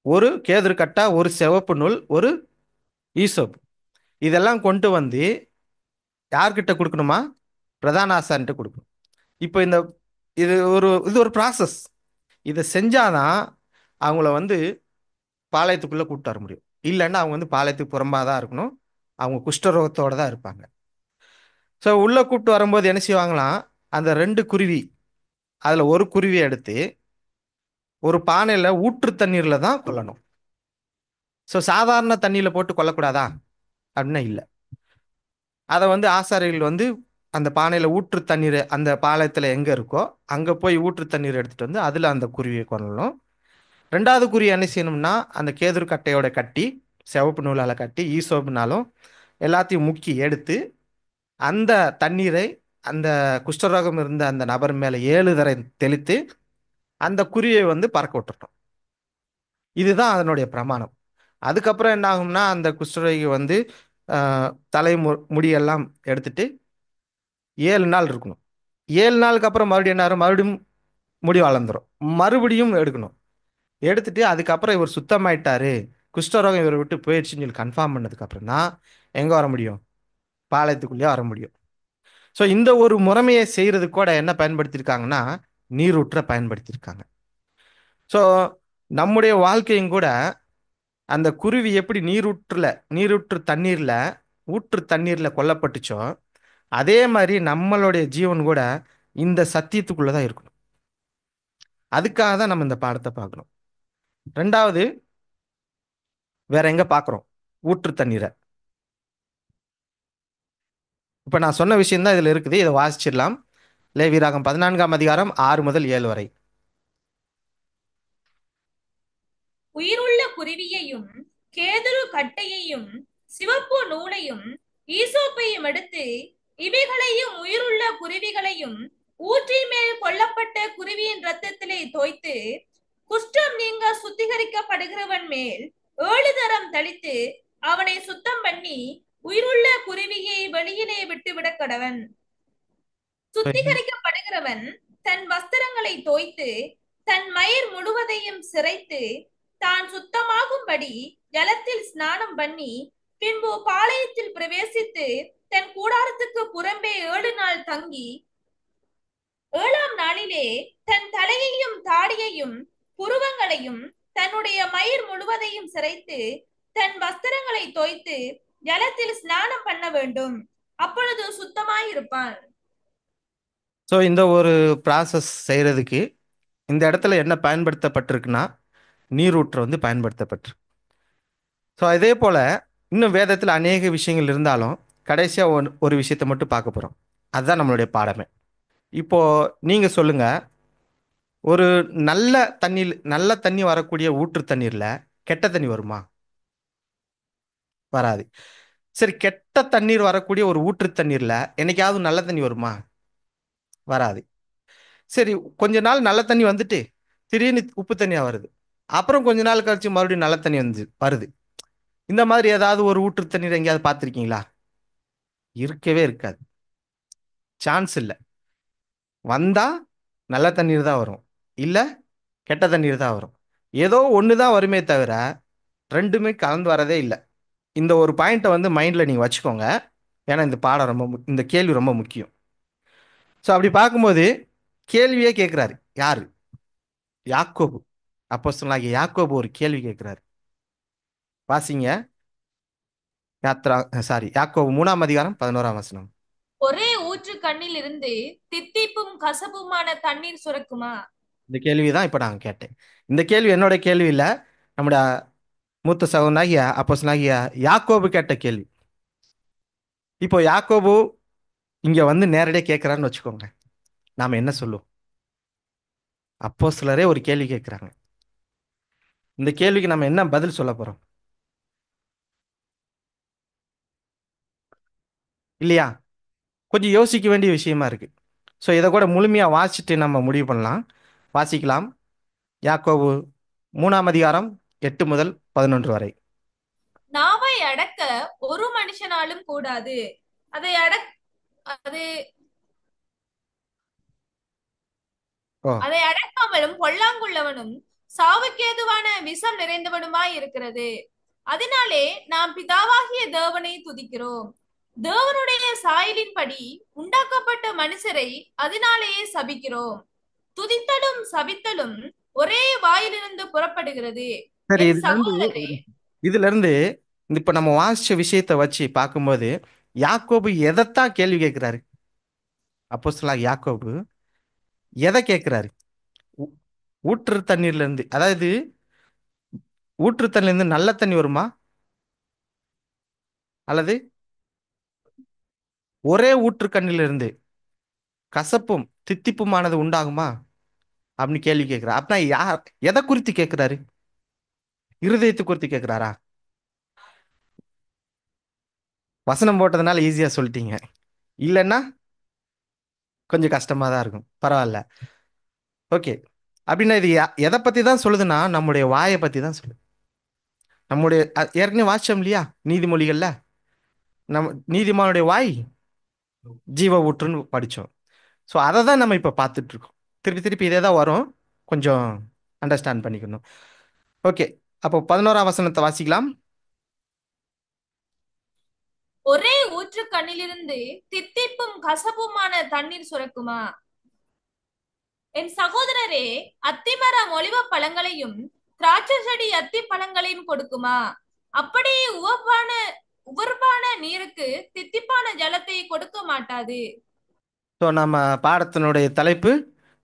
ஒரு கேதுரு கட்டா, ஒரு சிவப்பு நூல், ஒரு ஈசோப், இதெல்லாம் கொண்டு யார்கிட்ட கொடுக்கணுமா? பிரதான ஆசான்கிட்ட கொடுக்கணும். இப்போ இது ஒரு ப்ராசஸ். இதை செஞ்சாதான் அவங்கள பாளையத்துக்குள்ள கூப்பிட்டு வர முடியும். இல்லைன்னா அவங்க பாளையத்துக்கு புறம்பாக தான் இருக்கணும், அவங்க குஷ்டரோகத்தோட தான் இருப்பாங்க. ஸோ உள்ள கூப்பிட்டு வரும்போது என்ன செய்வாங்களாம், அந்த ரெண்டு குருவி அதுல ஒரு குருவியை எடுத்து ஒரு பானையில ஊற்று தண்ணீர்ல தான் கொல்லணும். ஸோ சாதாரண தண்ணியில போட்டு கொல்லக்கூடாதா அப்படின்னா இல்லை. அதை ஆசாரிகள் அந்த பானையில ஊற்று தண்ணீர் அந்த பாளையத்துல எங்க இருக்கோ அங்க போய் ஊற்று தண்ணீர் எடுத்துட்டு அதுல அந்த குருவியை கொல்லணும். ரெண்டாவது குருவி என்ன செய்யணும்னா அந்த கேதுரு கட்டையோட கட்டி, சிவப்பு நூலால கட்டி, ஈசோப்புனாலும் எல்லாத்தையும் முக்கி எடுத்து அந்த தண்ணீரை அந்த குஷ்டரோகம் இருந்த அந்த நபர் மேல 7 தடவை தெளித்து அந்த குருவியை பறக்க விட்டுறணும். இதுதான் அதனுடைய பிரமாணம். அதுக்கப்புறம் என்ன ஆகும்னா அந்த குஷ்டரோகி தலை முடியெல்லாம் எடுத்துட்டு 7 நாள் இருக்கணும். 7 நாளுக்கு அப்புறம் மறுபடியும் என்ன ஆகும், மறுபடியும் முடி வளர்ந்துரும், மறுபடியும் எடுக்கணும். எடுத்துட்டு அதுக்கப்புறம் இவர் சுத்தமாயிட்டாரு, குஷ்டரோகம் இவரை விட்டு போயிடுச்சுன்னு சொல்லி கன்ஃபார்ம் பண்ணதுக்கு அப்புறம் தான் எங்க வர முடியும், பாளையத்துக்குள்ளேயே வர முடியும். ஸோ இந்த ஒரு முறைமையை செய்யறது கூட என்ன பயன்படுத்தியிருக்காங்கன்னா நீரூற்றை பயன்படுத்தியிருக்காங்க. ஸோ நம்முடைய வாழ்க்கையும் கூட அந்த குருவி எப்படி நீரூற்று தண்ணீர்ல ஊற்று தண்ணீர்ல கொல்லப்பட்டுச்சோ அதே மாதிரி நம்மளுடைய ஜீவன் கூட இந்த சத்தியத்துக்குள்ளதான் இருக்கணும். அதுக்காக தான் நம்ம இந்த பாடத்தை பார்க்கணும். ரெண்டாவது வேற எங்க பார்க்குறோம் ஊற்று தண்ணீரை? இப்போ நான் சொன்ன விஷயம் தான் இதுல இருக்குது, இதை வாசிச்சிடலாம். லேவியராகம் 14ஆம் அதிகாரம் 6 முதல் 7 வரை. உயிருள்ள குருவியையும் கேதுரு கட்டையையும் சிவப்பு நூலையும் ஈசோப்பையும் எடுத்து இவைகளையும் உயிருள்ள குருவிகளையும் ஊற்றின் மேல் கொல்லப்பட்ட குருவியின் இரத்தத்திலே தோய்த்து குஷ்டம் நீங்க சுத்திகரிக்கப்படுகிறவன் மேல் 7 தரம் தெளித்து அவனை சுத்தம் பண்ணி உயிருள்ள குருவியை வெளியிலே விட்டுவிட கடவன். சுத்திகரிக்கப்படுகிறவன் தன் வஸ்திரங்களை தோய்த்து தன் மயிர் முழுவதையும் சிரைத்து தான் சுத்தமாகும்படி ஜலத்தில் ஸ்நானம் பண்ணி பின்பு பாளையத்தில் பிரவேசித்து தன் கூடாரத்துக்கு புறம்பே 7 நாள் தங்கி 7ஆம் நாளிலே தன் தலையையும் தாடியையும் புருவங்களையும் தன்னுடைய மயிர் முழுவதையும் சிரைத்து தன் வஸ்திரங்களை தோய்த்து ஜலத்தில் ஸ்நானம் பண்ண வேண்டும். அப்பொழுது சுத்தமாயிருப்பான். ஸோ இந்த ஒரு ப்ராசஸ் செய்கிறதுக்கு இந்த இடத்துல என்ன பயன்படுத்தப்பட்டிருக்குன்னா நீரூற்று வந்து பயன்படுத்தப்பட்டிருக்கு. ஸோ இதே போல் இன்னும் வேதத்தில் அநேக விஷயங்கள் இருந்தாலும் கடைசியாக ஒரு விஷயத்தை மட்டும் பார்க்க போகிறோம். அதுதான் நம்மளுடைய பாடமே. இப்போது நீங்கள் சொல்லுங்கள், ஒரு நல்ல தண்ணி வரக்கூடிய ஊற்று தண்ணீரில் கெட்ட தண்ணி வருமா? வராது. சரி, கெட்ட தண்ணீர் வரக்கூடிய ஒரு ஊற்று தண்ணீரில் என்னைக்காவது நல்ல தண்ணி வருமா? வராது. சரி, கொஞ்ச நாள் நல்ல தண்ணி வந்துட்டு திடீர்னு உப்பு தண்ணியாக வருது. அப்புறம் கொஞ்ச நாள் கழிச்சு மறுபடியும் நல்ல தண்ணி வருது. இந்த மாதிரி ஏதாவது ஒரு ஊற்று தண்ணீர் எங்கேயாவது பார்த்துருக்கீங்களா? இருக்கவே இருக்காது. சான்ஸ் இல்லை. வந்தா நல்ல தண்ணீர் தான் வரும், இல்லை கெட்ட தண்ணீர் தான் வரும். ஏதோ ஒன்று தான் வருமே தவிர ரெண்டுமே கலந்து வரதே இல்லை. இந்த ஒரு பாயிண்ட்டை வந்து மைண்டில் நீங்கள் வச்சுக்கோங்க. ஏன்னா இந்த பாடம் இந்த கேள்வி ரொம்ப முக்கியம். ஸோ அப்படி பார்க்கும்போது கேள்வியே கேட்குறாரு யாரு? யாக்கோபு. அப்போஸ்தலனாகிய யாக்கோபு ஒரு கேள்வி கேட்குறாரு. வாசிங்க. யாக்கோபு 3:11. ஒரே ஊற்று கண்ணில் இருந்து தித்திப்பும் கசப்புமான தண்ணீர் சுரக்குமா? இந்த கேள்வி தான் இப்போ நான் கேட்டேன். இந்த கேள்வி என்னோட கேள்வி இல்லை, நம்முடைய மூத்த சகோதரனாகிய அப்போஸ்தலனாகிய யாக்கோபு கேட்ட கேள்வி. இப்போ யாக்கோபு இங்க வந்து நேரடியாக கேட்குறான்னு வச்சுக்கோங்க, நாம என்ன சொல்லுவோம்? அப்போஸ்தலரே ஒரு கேள்வி கேட்குறாங்க. இந்த கேள்விக்கு நம்ம என்ன பதில் சொல்ல போறோம்? இல்லையா? கொஞ்சம் யோசிக்க வேண்டிய விஷயமா இருக்கு. ஸோ இதை கூட முழுமையாக வாசிச்சுட்டு நம்ம முடிவு பண்ணலாம். வாசிக்கலாம். யாக்கோபு 3:8 முதல் 11 வரை. நாவை அடக்க ஒரு மனுஷனாலும் கூடாது. அதை அடக் அது ஓ, அதை அடக்காமலும் பொல்லாங்குள்ளவனும் சாவுக்கேதுவான விஷம் நிறைந்தவனுமாய் இருக்கிறது. அதனாலே நாம் பிதாவாகிய தேவனை துதிக்கிறோம். தேவனுடைய சாயலின்படி உண்டாக்கப்பட்ட மனுஷரை அதனாலேயே சபிக்கிறோம். துதித்தலும் சபித்தலும் ஒரே வாயிலிருந்து புறப்படுகிறது. சரி. என் இதுல இருந்து சகோதரரே, இதுல இருந்து இப்ப நம்ம வாசிச்ச விஷயத்தை வச்சு பார்க்கும்போது யாக்கோபு எதைத்தான் கேள்வி கேட்கிறாரு? அப்போஸ்தலனாகிய யாக்கோபு எதை கேட்கிறாரு? ஊ- ஊற்று தண்ணீர்ல இருந்து, அதாவது ஊற்று தண்ணில இருந்து நல்ல தண்ணி வருமா, அல்லது ஒரே ஊற்று கண்ணில இருந்து கசப்பும் தித்திப்புமானது உண்டாகுமா அப்படின்னு கேள்வி கேட்கிறார். அப்படின்னா யார் எதை குறித்து கேட்கிறாரு? இருதயத்தை குறித்து கேட்கிறாரா? வசனம் போட்டதுனால ஈஸியா சொல்லிட்டீங்க. இல்லைன்னா கொஞ்சம் கஷ்டமா தான் இருக்கும். பரவாயில்ல. ஓகே. அப்படின்னா இது எதை பத்தி தான் சொல்லுதுன்னா நம்முடைய வாயை பத்தி தான் சொல்லுது. நம்முடைய ஏற்கனவே வாசிச்சோம் இல்லையா நீதிமொழிகள்ல, நம்ம நீதிமானுடைய வாய் ஜீவ ஊற்றுன்னு படிச்சோம். ஸோ அதை தான் நம்ம இப்போ பார்த்துட்டு இருக்கோம். திருப்பி திருப்பி இதே தான் வரும். கொஞ்சம் அண்டர்ஸ்டாண்ட் பண்ணிக்கணும். ஓகே. அப்போ 11 வசனத்தை வாசிக்கலாம். ஒரே ஊற்று கண்ணிலிருந்து தித்திப்பும் கசப்புமான தண்ணீர் சுரக்குமா? என் சகோதரரே, அத்திமரம் ஒலிவ பழங்களையும் திராட்சை செடி அத்தி பழங்களையும் கொடுக்குமா? அப்படியே உவர்ப்பான நீருக்கு தித்திப்பான ஜலத்தை கொடுக்க மாட்டாது. ஸோ நம்ம பாடத்தினுடைய தலைப்பு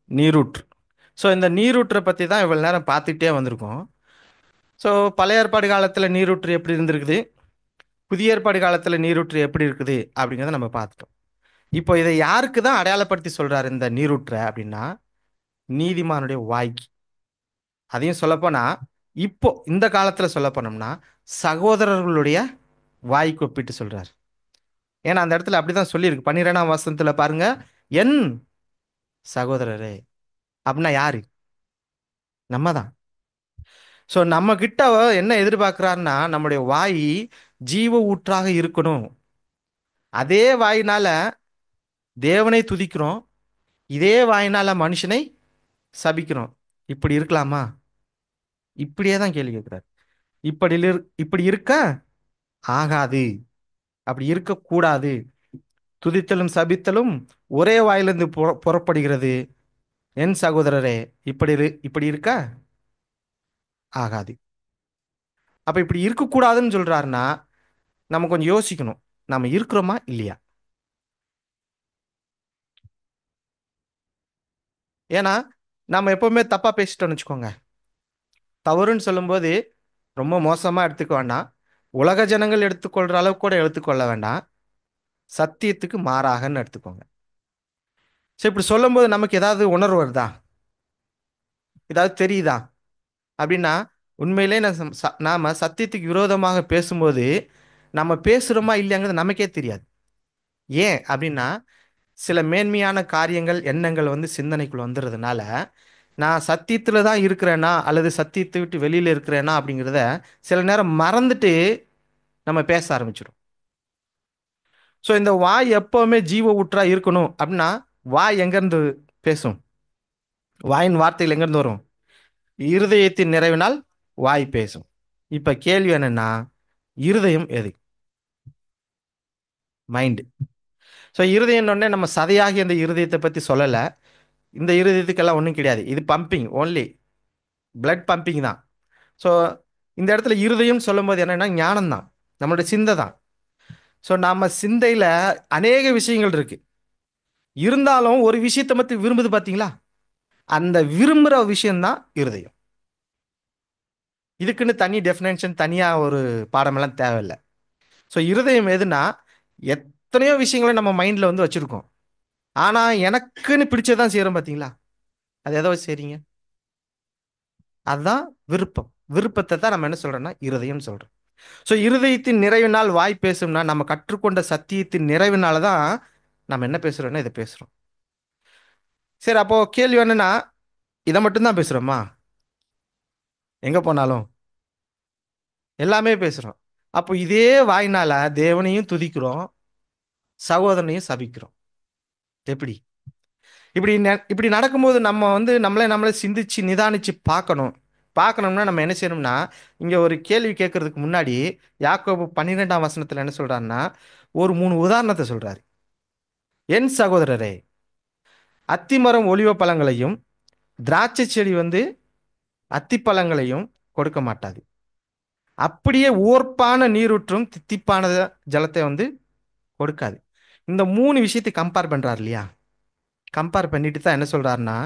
நீரூற்று. ஸோ இந்த நீரூற்றை பற்றி தான் இவ்வளோ நேரம் பார்த்துக்கிட்டே வந்திருக்கோம். ஸோ பழைய ஏற்பாடு காலத்தில் நீரூற்று எப்படி இருந்திருக்குது, புதிய ஏற்பாடு காலத்தில் நீரூற்று எப்படி இருக்குது அப்படிங்கிறத நம்ம பார்த்துட்டோம். இப்போ இதை யாருக்கு தான் அடையாளப்படுத்தி சொல்றாரு இந்த நீரூற்றை அப்படின்னா, நீதிமானுடைய வாய்க்கு. அதையும் சொல்லப்போனா இப்போ இந்த காலத்துல சொல்ல போனோம்னா சகோதரர்களுடைய வாய்க்கு ஒப்பிட்டு சொல்றாரு. ஏன்னா அந்த இடத்துல அப்படிதான் சொல்லியிருக்கு. 12 வசனத்துல பாருங்க, என் சகோதரரே. அப்படின்னா யாரு? நம்ம தான். ஸோ நம்ம கிட்ட என்ன எதிர்பார்க்கிறாருன்னா நம்முடைய வாய் ஜீவ ஊற்றாக இருக்கணும். அதே வாயினால தேவனை துதிக்கிறோம், இதே வாயினால மனுஷனை சபிக்கிறோம். இப்படி இருக்கலாமா? இப்படியே தான் கேள்வி கேட்கிறார். இப்படி இருக்க ஆகாது. அப்படி இருக்கக்கூடாது. துதித்தலும் சபித்தலும் ஒரே வாயிலிருந்து புறப்படுகிறது. என் சகோதரரே, இப்படி இருக்க ஆகாது. அப்ப இப்படி இருக்கக்கூடாதுன்னு சொல்றாருன்னா நம்ம கொஞ்சம் யோசிக்கணும். நம்ம இருக்கிறோமா இல்லையா? ஏன்னா நம்ம எப்பவுமே தப்பா பேசிட்டோம்னு வச்சுக்கோங்க. தவறுன்னு சொல்லும்போது ரொம்ப மோசமா எடுத்துக்க வேண்டாம். உலக ஜனங்கள் எடுத்துக்கொள்ற அளவுக்கு கூட எடுத்துக்கொள்ள வேண்டாம். சத்தியத்துக்கு மாறாகன்னு எடுத்துக்கோங்க. சரி, இப்படி சொல்லும்போது நமக்கு ஏதாவது உணர்வு வருதா? ஏதாவது தெரியுதா? அப்படின்னா உண்மையிலே நாம சத்தியத்துக்கு விரோதமாக பேசும்போது நம்ம பேசுறோமா இல்லையாங்கிறது நமக்கே தெரியாது. ஏன் அப்படின்னா சில மேன்மையான காரியங்கள் எண்ணங்கள் வந்து சிந்தனைக்குள்ள வந்துடுறதுனால நான் சத்தியத்துல தான் இருக்கிறேனா அல்லது சத்தியத்தை விட்டு வெளியில இருக்கிறேனா அப்படிங்கிறத சில நேரம் மறந்துட்டு நம்ம பேச ஆரம்பிச்சிடும். ஸோ இந்த வாய் எப்பவுமே ஜீவ ஊற்றா இருக்கணும் அப்படின்னா வாய் எங்கேருந்து பேசும்? வாயின் வார்த்தைகள் எங்கேருந்து வரும்? இருதயத்தின் நிறைவினால் வாய் பேசும். இப்ப கேள்வி என்னன்னா, இருதயம் எது? மைண்டு. ஸோ இருதயம் உடனே நம்ம சதையாகி அந்த இருதயத்தை பத்தி சொல்லல. இந்த இருதயத்துக்கெல்லாம் ஒன்றும் கிடையாது. இது பம்பிங் ஓன்லி, பிளட் பம்பிங் தான். ஸோ இந்த இடத்துல இருதயம் சொல்லும்போது என்னன்னா ஞானம் தான், நம்மளுடைய சிந்தை தான். ஸோ நம்ம சிந்தையில அநேக விஷயங்கள் இருக்கு. இருந்தாலும் ஒரு விஷயத்தை பத்தி விரும்புது பாத்தீங்களா? அந்த விரும்புற விஷயம்தான் இருதயம். இதுக்குன்னு தனி டெஃபினேஷன் தனியா ஒரு பாடமெல்லாம் தேவையில்லை. ஸோ இருதயம் எதுனா எத்தனையோ விஷயங்களை நம்ம மைண்ட்ல வந்து வச்சிருக்கோம். ஆனா எனக்குன்னு பிடிச்சதான் செய்யறோம் பாத்தீங்களா? அது எதை வச்சு செய்றீங்க? அதுதான் விருப்பம். விருப்பத்தை தான் நம்ம என்ன சொல்றோம்னா இருதயம் சொல்றோம். ஸோ இருதயத்தின் நிறைவினால் வாய் பேசும்னா நம்ம கற்றுக்கொண்ட சத்தியத்தின் நிறைவினால தான் நம்ம என்ன பேசுறோம்னா இதை பேசுறோம். சரி, அப்போ கேள்வி என்னன்னா, இதை மட்டும்தான் பேசுறோமா? எங்க போனாலும் எல்லாமே பேசுறோம். அப்போ இதே வாய்னால தேவனையும் துதிக்கிறோம், சகோதரனையும் சபிக்கிறோம். எப்படி? இப்படி நடக்கும்போது நம்ம வந்து நம்மளே சிந்திச்சு நிதானிச்சு பார்க்கணும். பார்க்கணும்னா நம்ம என்ன செய்யணும்னா, இங்க ஒரு கேள்வி கேட்கறதுக்கு முன்னாடி யாக்கோபு 12ஆம் வசனத்துல என்ன சொல்றாருன்னா ஒரு 3 உதாரணத்தை சொல்றாரு. என் சகோதரரே, அத்திமரம் ஒலிவ பழங்களையும் திராட்சை செடி வந்து அத்திப்பழங்களையும் கொடுக்க மாட்டாது. அப்படியே உவர்ப்பான நீரூற்றும் தித்திப்பான ஜலத்தை வந்து கொடுக்காது. இந்த 3 விஷயத்தை கம்பேர் பண்றாரு இல்லையா? கம்பேர் பண்ணிட்டு தான் என்ன சொல்றாருன்னா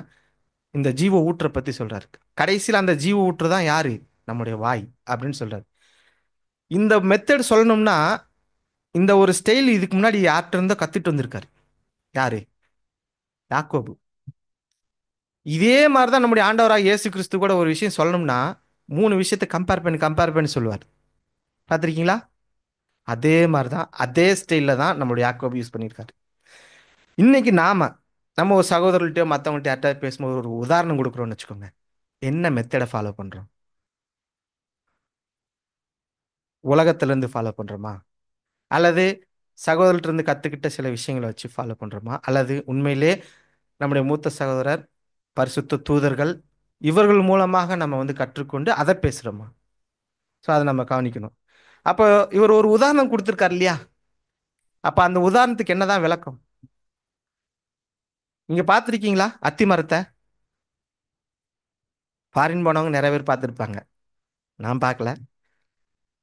இந்த ஜீவ ஊற்றை பத்தி சொல்றாரு. கடைசியில் அந்த ஜீவ ஊற்று தான் யாரு? நம்முடைய வாய் அப்படின்னு சொல்றாரு. இந்த மெத்தட் சொல்லணும்னா இந்த ஒரு ஸ்டைல் இதுக்கு முன்னாடி யார்கிட்ட இருந்தோ கத்துட்டு வந்திருக்காரு. யாரு? யாக்கோபு. இதே மாதிரி தான் நம்முடைய ஆண்டவராக இயேசு கிறிஸ்து கூட ஒரு விஷயம் சொல்லணும்னா 3 விஷயத்தை கம்பேர் பண்ணி சொல்லுவார். பார்த்துருக்கீங்களா? அதே மாதிரி தான் அதே ஸ்டைலில் தான் நம்மளுடைய யாக்கோபு யூஸ் பண்ணியிருக்காரு. இன்னைக்கு நம்ம ஒரு சகோதரர்கிட்டயோ மற்றவங்கள்ட்ட யார்கிட்ட பேசும்போது ஒரு உதாரணம் கொடுக்குறோம்னு வச்சுக்கோங்க. என்ன மெத்தடை ஃபாலோ பண்றோம்? உலகத்திலேருந்து ஃபாலோ பண்றோமா? அல்லது சகோதரர்கிட்ட இருந்து கத்துக்கிட்ட சில விஷயங்களை வச்சு ஃபாலோ பண்றோமா? அல்லது உண்மையிலே நம்முடைய மூத்த சகோதரர், பரிசுத்த தூதர்கள் இவர்கள் மூலமாக நம்ம வந்து கற்றுக்கொண்டு அதை பேசுறோமா? ஸோ அதை நம்ம கவனிக்கணும். அப்போ இவர் ஒரு உதாரணம் கொடுத்துருக்காரு இல்லையா? அப்ப அந்த உதாரணத்துக்கு என்னதான் விளக்கம்? நீங்க பார்த்துருக்கீங்களா அத்தி மரத்தை? ஃபாரின் போனவங்க நிறைய பேர் பார்த்துருப்பாங்க. நான் பார்க்கல.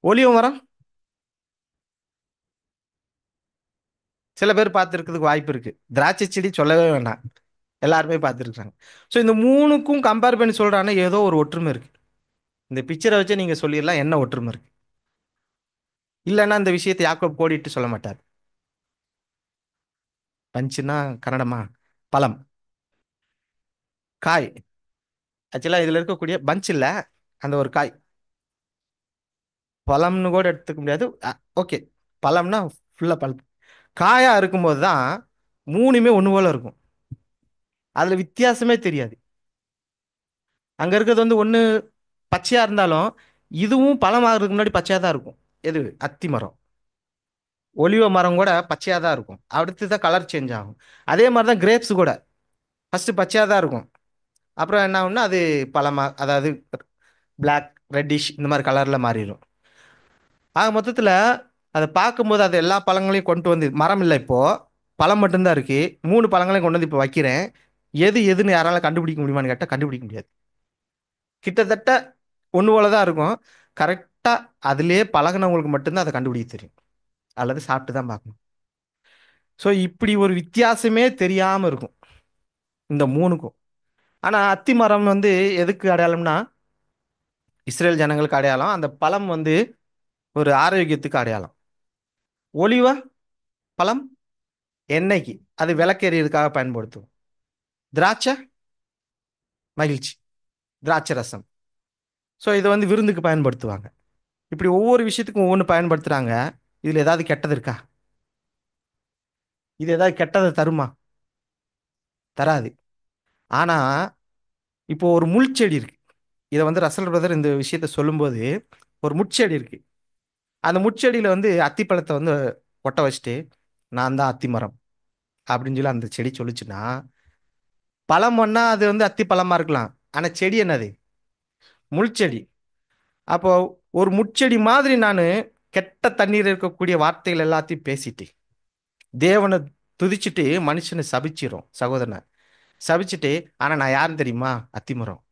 ஒலிவ மரம் சில பேர் பார்த்துருக்கிறதுக்கு வாய்ப்பு இருக்கு. திராட்சை செடி சொல்லவே வேண்டாம், எல்லாருமே பார்த்துருக்காங்க. ஸோ இந்த 3க்கும் கம்பேர் பண்ணி சொல்றாங்கன்னா ஏதோ ஒரு ஒற்றுமை இருக்கு. இந்த பிக்சரை வச்சு நீங்க சொல்லிடலாம் என்ன ஒற்றுமை இருக்கு. இல்லைன்னா இந்த விஷயத்தை யாக்கோப் கோடிட்டு சொல்ல மாட்டார். பஞ்சுன்னா கன்னடமா? பழம், காய். ஆக்சுவலா இதுல இருக்கக்கூடிய பஞ்ச் இல்ல, அந்த ஒரு காய். பழம்னு கூட எடுத்துக்க முடியாது. ஓகே, பழம்னா ஃபுல்லா பழம். காயா இருக்கும்போது தான் 3மே ஒன்று போல இருக்கும். அதுல வித்தியாசமே தெரியாது. அங்க இருக்கிறது வந்து ஒன்று பச்சையா இருந்தாலும் இதுவும் பழமாகிறதுக்கு முன்னாடி பச்சையா தான் இருக்கும். எது? அத்தி மரம். ஒலிவ மரம் கூட பச்சையா தான் இருக்கும், அடுத்து தான் கலர் சேஞ்ச் ஆகும். அதே மாதிரி தான் கிரேப்ஸ் கூட ஃபர்ஸ்ட் பச்சையா தான் இருக்கும், அப்புறம் என்ன ஆகும்னா அது பழமா, அதாவது பிளாக் ரெட்டிஷ் இந்த மாதிரி கலரில் மாறிடும். ஆக மொத்தத்தில் அதை பார்க்கும்போது அது எல்லா பழங்களையும் கொண்டு வந்து, மரம் இல்லை இப்போ, பழம் மட்டும்தான் இருக்கு. 3 பழங்களையும் கொண்டு வந்து இப்போ வைக்கிறேன். எது எதுன்னு யாரால கண்டுபிடிக்க முடியுமான்னு கேட்டால் கண்டுபிடிக்க முடியாது. கிட்டத்தட்ட ஒன்று போல தான் இருக்கும். கரெக்டாக அதுலேயே பழகுனவங்களுக்கு மட்டும்தான் அதை கண்டுபிடிக்க தெரியும், அல்லது சாப்பிட்டு தான் பார்க்கணும். ஸோ இப்படி ஒரு வித்தியாசமே தெரியாமல் இருக்கும் இந்த மூணுக்கும். ஆனால் அத்தி மரம் வந்து எதுக்கு அடையாளம்னா, இஸ்ரேல் ஜனங்களுக்கு அடையாளம். அந்த பழம் வந்து ஒரு ஆரோக்கியத்துக்கு அடையாளம். ஒலிவ பழம் எண்ணெய்க்கு, அது விளக்கெறியதுக்காக பயன்படுத்துவோம். திராட்சை மகிழ்ச்சி, திராட்சை ரசம். ஸோ இதை வந்து விருந்துக்கு பயன்படுத்துவாங்க. இப்படி ஒவ்வொரு விஷயத்துக்கும் ஒவ்வொன்று பயன்படுத்துகிறாங்க. இதில் ஏதாவது கெட்டது இருக்கா? இது ஏதாவது கெட்டதை தருமா? தராது. ஆனால் இப்போ ஒரு முள்செடி இருக்கு. இதை வந்து ரசல் பிரதர் இந்த விஷயத்த சொல்லும்போது, ஒரு முட்செடி இருக்கு. அந்த முட்செடியில் வந்து அத்திப்பழத்தை வந்து ஒட்ட வச்சுட்டு, நான் தான் அத்தி மரம் அப்படின்னு சொல்லி அந்த செடி சொல்லிச்சுன்னா, பழம் ஒன்னா அது வந்து அத்தி பழமா இருக்கலாம். ஆனால் செடி என்னது? முள்செடி. அப்போ ஒரு முட்செடி மாதிரி நான் கெட்ட தண்ணீர் இருக்கக்கூடிய வார்த்தைகள் எல்லாத்தையும் பேசிட்டு, தேவனை துதிச்சுட்டு மனுஷனை சபிச்சிரும், சகோதரனை சபிச்சுட்டு, ஆனால் நான் யாருன்னு தெரியுமா? அத்திமரம்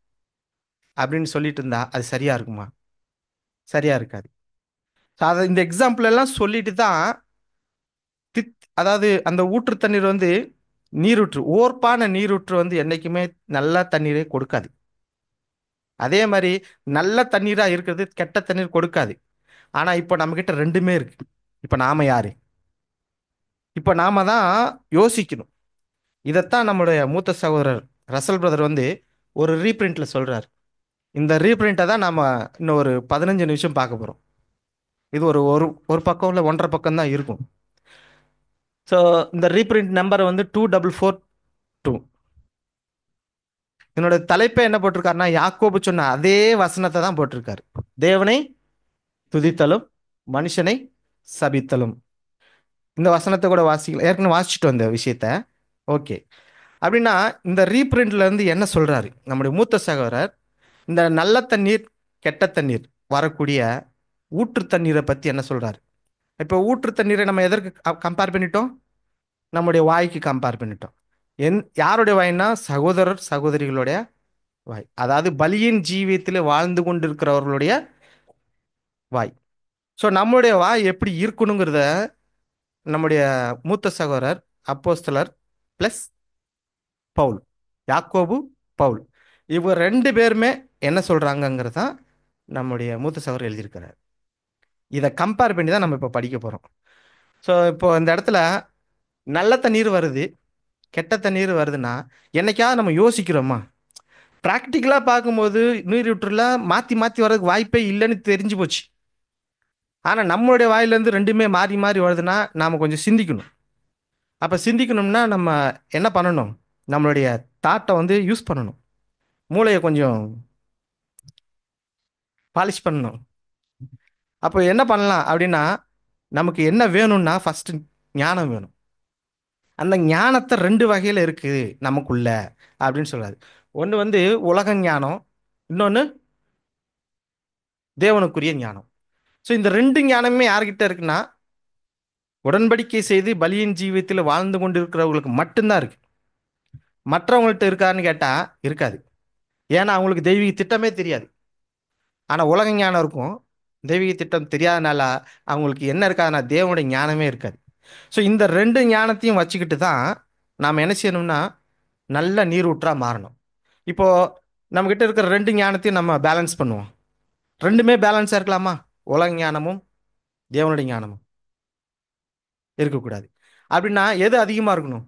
அப்படின்னு சொல்லிட்டு இருந்தா அது சரியா இருக்குமா? சரியா இருக்காது. So, அதை இந்த எக்ஸாம்பிள் எல்லாம் சொல்லிட்டு தான் அதாவது அந்த ஊற்று தண்ணீர் வந்து நீரூற்று, ஓர்ப்பான நீரூற்று வந்து என்னைக்குமே நல்ல தண்ணீரை கொடுக்காது. அதே மாதிரி நல்ல தண்ணீரா இருக்கிறது கெட்ட தண்ணீர் கொடுக்காது. ஆனா இப்போ நம்ம கிட்ட ரெண்டுமே இருக்கு. இப்போ நாம யாரு? இப்போ நாம தான் யோசிக்கணும். இதைத்தான் நம்முடைய மூத்த சகோதரர் ரசல் பிரதர் வந்து ஒரு ரீபிரிண்ட்ல சொல்றாரு. இந்த ரீபிரிண்ட்டை தான் நாம இன்னும் ஒரு 15 நிமிஷம் பார்க்க போறோம். இது ஒரு ஒரு ஒரு பக்கம் இல்லை 1.5 பக்கம் தான் இருக்கும். ஸோ இந்த ரீபிரிண்ட் நம்பர் வந்து 2442. என்னோட தலைப்பை என்ன போட்டிருக்காருன்னா, யாக்கோபு சொன்ன அதே வசனத்தை தான் போட்டிருக்காரு. தேவனை துதித்தலும் மனுஷனை சபித்தலும். இந்த வசனத்தை கூட வாசிக்கலாம், ஏற்கனவே வாசிச்சுட்டு வந்த விஷயத்த. ஓகே. அப்படின்னா இந்த ரீபிரிண்ட்ல இருந்து என்ன சொல்றாரு நம்முடைய மூத்த சகோதரர்? இந்த நல்ல தண்ணீர் கெட்ட தண்ணீர் வரக்கூடிய ஊற்று தண்ணீரை பத்தி என்ன சொல்றாரு? இப்போ ஊற்று தண்ணீரை நம்ம எதற்கு கம்பேர் பண்ணிட்டோம்? நம்முடைய வாய்க்கு கம்பேர் பண்ணிட்டோம். யாருடைய வாய்னா? சகோதரர் சகோதரிகளுடைய வாய், அதாவது பலியின் ஜீவியத்தில் வாழ்ந்து கொண்டிருக்கிறவர்களுடைய வாய். ஸோ நம்முடைய வாய் எப்படி இருக்கணுங்கிறத நம்முடைய மூத்த சகோதரர் அப்போஸ்தலர் ப்ளஸ் பவுல், யாக்கோபு பவுல், இவங்க 2 பேருமே என்ன சொல்றாங்கங்கிறது தான் நம்முடைய மூத்த சகோதரர் எழுதியிருக்கிறார். இதை கம்பேர் பண்ணி தான் நம்ம இப்போ படிக்க போகிறோம். ஸோ இப்போ இந்த இடத்துல நல்ல தண்ணீர் வருது, கெட்ட தண்ணீர் வருதுன்னா என்னைக்காவது நம்ம யோசிக்கிறோமா? ப்ராக்டிக்கலாக பார்க்கும்போது நீரூற்றுல மாற்றி மாற்றி வர்றதுக்கு வாய்ப்பே இல்லைன்னு தெரிஞ்சு போச்சு. ஆனால் நம்மளுடைய வாயிலேருந்து ரெண்டுமே மாறி மாறி வருதுன்னா நாம் கொஞ்சம் சிந்திக்கணும். அப்போ சிந்திக்கணும்னா நம்ம என்ன பண்ணணும்? நம்மளுடைய தாட்டை வந்து யூஸ் பண்ணணும். மூளையை கொஞ்சம் பாலிஷ் பண்ணணும். அப்போ என்ன பண்ணலாம் அப்படின்னா, நமக்கு என்ன வேணும்னா ஃபர்ஸ்ட் ஞானம் வேணும். அந்த ஞானத்தை 2 வகையில் இருக்குது நமக்குள்ள அப்படின்னு சொல்றாரு. ஒன்று வந்து உலக ஞானம், இன்னொன்று தேவனுக்குரிய ஞானம். ஸோ இந்த 2 ஞானமே யார்கிட்ட இருக்குன்னா, உடன்படிக்கை செய்து பலியின் ஜீவியத்தில் வாழ்ந்து கொண்டிருக்கிறவங்களுக்கு மட்டும்தான் இருக்கு. மற்றவங்கள்ட்ட இருக்கான்னு கேட்டால் இருக்காது. ஏன்னா அவங்களுக்கு தெய்வீக திட்டமே தெரியாது. ஆனால் உலக ஞானம் இருக்கும், தெய்வீக திட்டம் தெரியாதனால அவங்களுக்கு என்ன இருக்காதுன்னா தேவனுடைய ஞானமே இருக்காது. ஸோ இந்த 2 ஞானத்தையும் வச்சுக்கிட்டு தான் நாம் என்ன செய்யணும்னா நல்ல நீரூற்றா மாறணும். இப்போ நம்மக்கிட்ட இருக்கிற 2 ஞானத்தையும் நம்ம பேலன்ஸ் பண்ணுவோம். ரெண்டுமே பேலன்ஸாக இருக்கலாமா? உலக ஞானமும் தேவனுடைய ஞானமும் இருக்கக்கூடாது. அப்படின்னா எது அதிகமாக இருக்கணும்?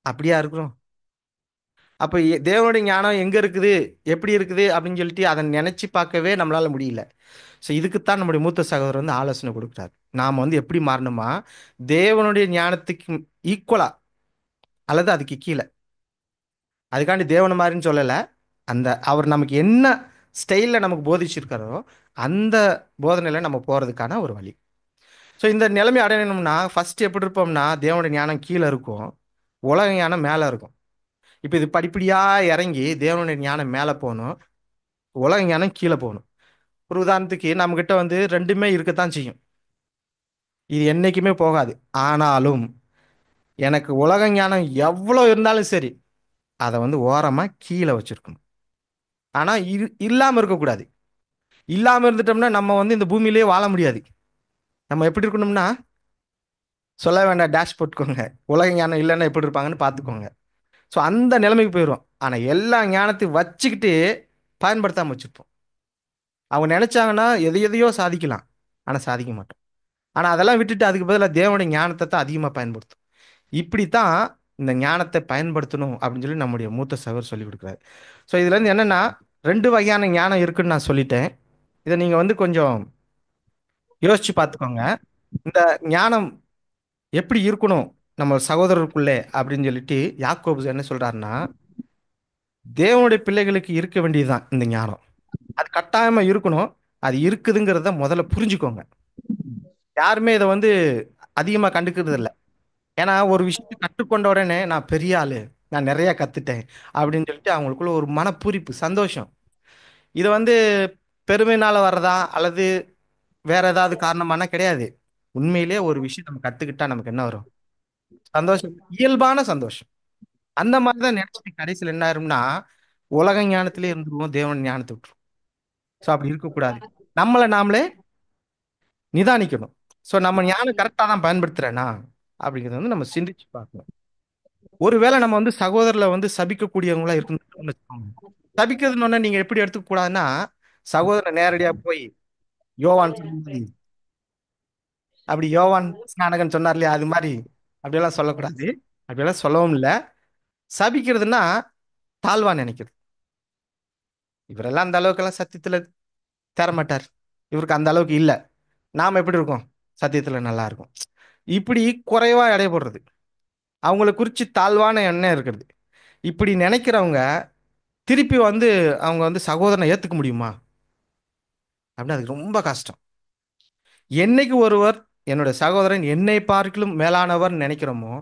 அப்படியா இருக்கிறோம்? அப்போ தேவனுடைய ஞானம் எங்கே இருக்குது, எப்படி இருக்குது அப்படின்னு சொல்லிட்டு அதை நினச்சி பார்க்கவே நம்மளால முடியல. ஸோ இதுக்குத்தான் நம்முடைய மூத்த சகோதரர் வந்து ஆலோசனை கொடுக்குறாரு. நாம் வந்து எப்படி மாறணுமா, தேவனுடைய ஞானத்துக்கு ஈக்குவலா அல்லது அதுக்கு கீழே. அதுக்காண்டி தேவனை மாதிரின்னு சொல்லலை, அந்த அவர் நமக்கு என்ன ஸ்டைலில் நமக்கு போதிச்சிருக்காரோ அந்த போதனையில் நம்ம போகிறதுக்கான ஒரு வழி. ஸோ இந்த நிலைமை அடையணும்னா ஃபர்ஸ்ட் எப்படி இருப்போம்னா, தேவனுடைய ஞானம் கீழே இருக்கும், உலக ஞானம் மேலே இருக்கும். இப்போ இது படிப்படியா இறங்கி தேவனுடைய ஞானம் மேலே போகணும், உலக ஞானம் கீழே போகணும். ஒரு உதாரணத்துக்கு நம்மகிட்ட வந்து ரெண்டுமே இருக்கத்தான் செய்யும், இது என்னைக்குமே போகாது. ஆனாலும் எனக்கு உலக ஞானம் எவ்வளோ இருந்தாலும் சரி, அதை வந்து ஓரமா கீழே வச்சிருக்கணும். ஆனா இல்லாம இருக்கக்கூடாது. இல்லாம இருந்துட்டோம்னா நம்ம வந்து இந்த பூமியிலேயே வாழ முடியாது. நம்ம எப்படி இருக்கணும்னா, சொல்ல வேண்டாம், டேஷ் போட்டுக்கோங்க. உலக ஞானம் இல்லைன்னா எப்படி இருப்பாங்கன்னு பார்த்துக்கோங்க. ஸோ அந்த நிலைமைக்கு போயிடும். ஆனால் எல்லா ஞானத்தையும் வச்சுக்கிட்டு பயன்படுத்தாமல் வச்சுருப்போம். அவங்க நினைச்சாங்கன்னா எதை எதையோ சாதிக்கலாம், ஆனால் சாதிக்க மாட்டோம். ஆனால் அதெல்லாம் விட்டுட்டு அதுக்கு பதிலாக தேவனுடைய ஞானத்தை தான் அதிகமாக பயன்படுத்தும். இப்படித்தான் இந்த ஞானத்தை பயன்படுத்தணும் அப்படின்னு சொல்லி நம்முடைய மூத்த சகோதரர் சொல்லி கொடுக்குறாரு. ஸோ இதுல இருந்து என்னன்னா, ரெண்டு வகையான ஞானம் இருக்குன்னு நான் சொல்லிட்டேன். இதை நீங்க வந்து கொஞ்சம் யோசிச்சு பார்த்துக்கோங்க. இந்த ஞானம் எப்படி இருக்கணும் நம்ம சகோதரருக்குள்ளே அப்படின்னு சொல்லிட்டு யாக்கோபு என்ன சொல்றாருன்னா, தேவனுடைய பிள்ளைகளுக்கு இருக்க வேண்டியதுதான் இந்த ஞானம். அது கட்டாயமா இருக்கணும். அது இருக்குதுங்கிறத முதல்ல புரிஞ்சுக்கோங்க. யாருமே இதை வந்து அதிகமா கண்டுக்கிறது இல்லை. ஏன்னா ஒரு விஷயத்தை கற்றுக்கொண்ட உடனே நான் பெரிய ஆளு, நான் நிறைய கத்துட்டேன் அப்படின்னு சொல்லிட்டு அவங்களுக்குள்ள ஒரு மனப்பூரிப்பு, சந்தோஷம். இது வந்து பெருமைனால வர்றதா அல்லது வேற ஏதாவது காரணமானா கிடையாது. உண்மையிலேயே ஒரு விஷயம் நம்ம கத்துக்கிட்டா நமக்கு என்ன வரும்? சந்தோஷம், இயல்பான சந்தோஷம். அந்த மாதிரி தான் நினைச்சிட்டு கடைசியில் என்ன ஆயிரும்னா, உலக ஞானத்திலே இருந்துருவோம், தேவன் ஞானத்தை விட்டுரும். ஸோ அப்படி இருக்கக்கூடாது. நம்மளை நாமளே நிதானிக்கணும். ஸோ நம்ம ஞானம் கரெக்டாக தான் பயன்படுத்துறேனா அப்படிங்கிறத வந்து நம்ம சிந்திச்சு பார்க்கணும். ஒருவேளை நம்ம வந்து சகோதரர்ல வந்து சபிக்கக்கூடியவங்களா இருக்குன்னு வச்சுக்கோங்க. சபிக்கிறதுன்னு ஒண்ணு நீங்க எப்படி எடுத்துக்க கூடாதுன்னா, சகோதரனை நேரடியா போய் யோவான் சொன்ன மாதிரி, அப்படி யோவான் ஸ்நானகன் சொன்னார் இல்லையா, அது மாதிரி அப்படியெல்லாம் சொல்லக்கூடாது. அப்படியெல்லாம் சொல்லவும் இல்லை. சபிக்கிறதுனா தாழ்வா நினைக்கிறது. இவரெல்லாம் அந்த அளவுக்கெல்லாம் சத்தியத்துல தேற மாட்டார், இவருக்கு அந்த அளவுக்கு இல்லை, நாம எப்படி இருக்கோம், சத்தியத்துல நல்லா இருக்கும், இப்படி குறைவா எடை போடுறது, அவங்கள குறித்து தாழ்வான எண்ணம் இருக்கிறது. இப்படி நினைக்கிறவங்க திருப்பி வந்து அவங்க வந்து சகோதரனை ஏத்துக்க முடியுமா அப்படின்னு அதுக்கு ரொம்ப கஷ்டம். என்னைக்கு ஒருவர் என்னோட சகோதரன் என்னை பார்க்கிலும் மேலானவர் நினைக்கிறோமோ,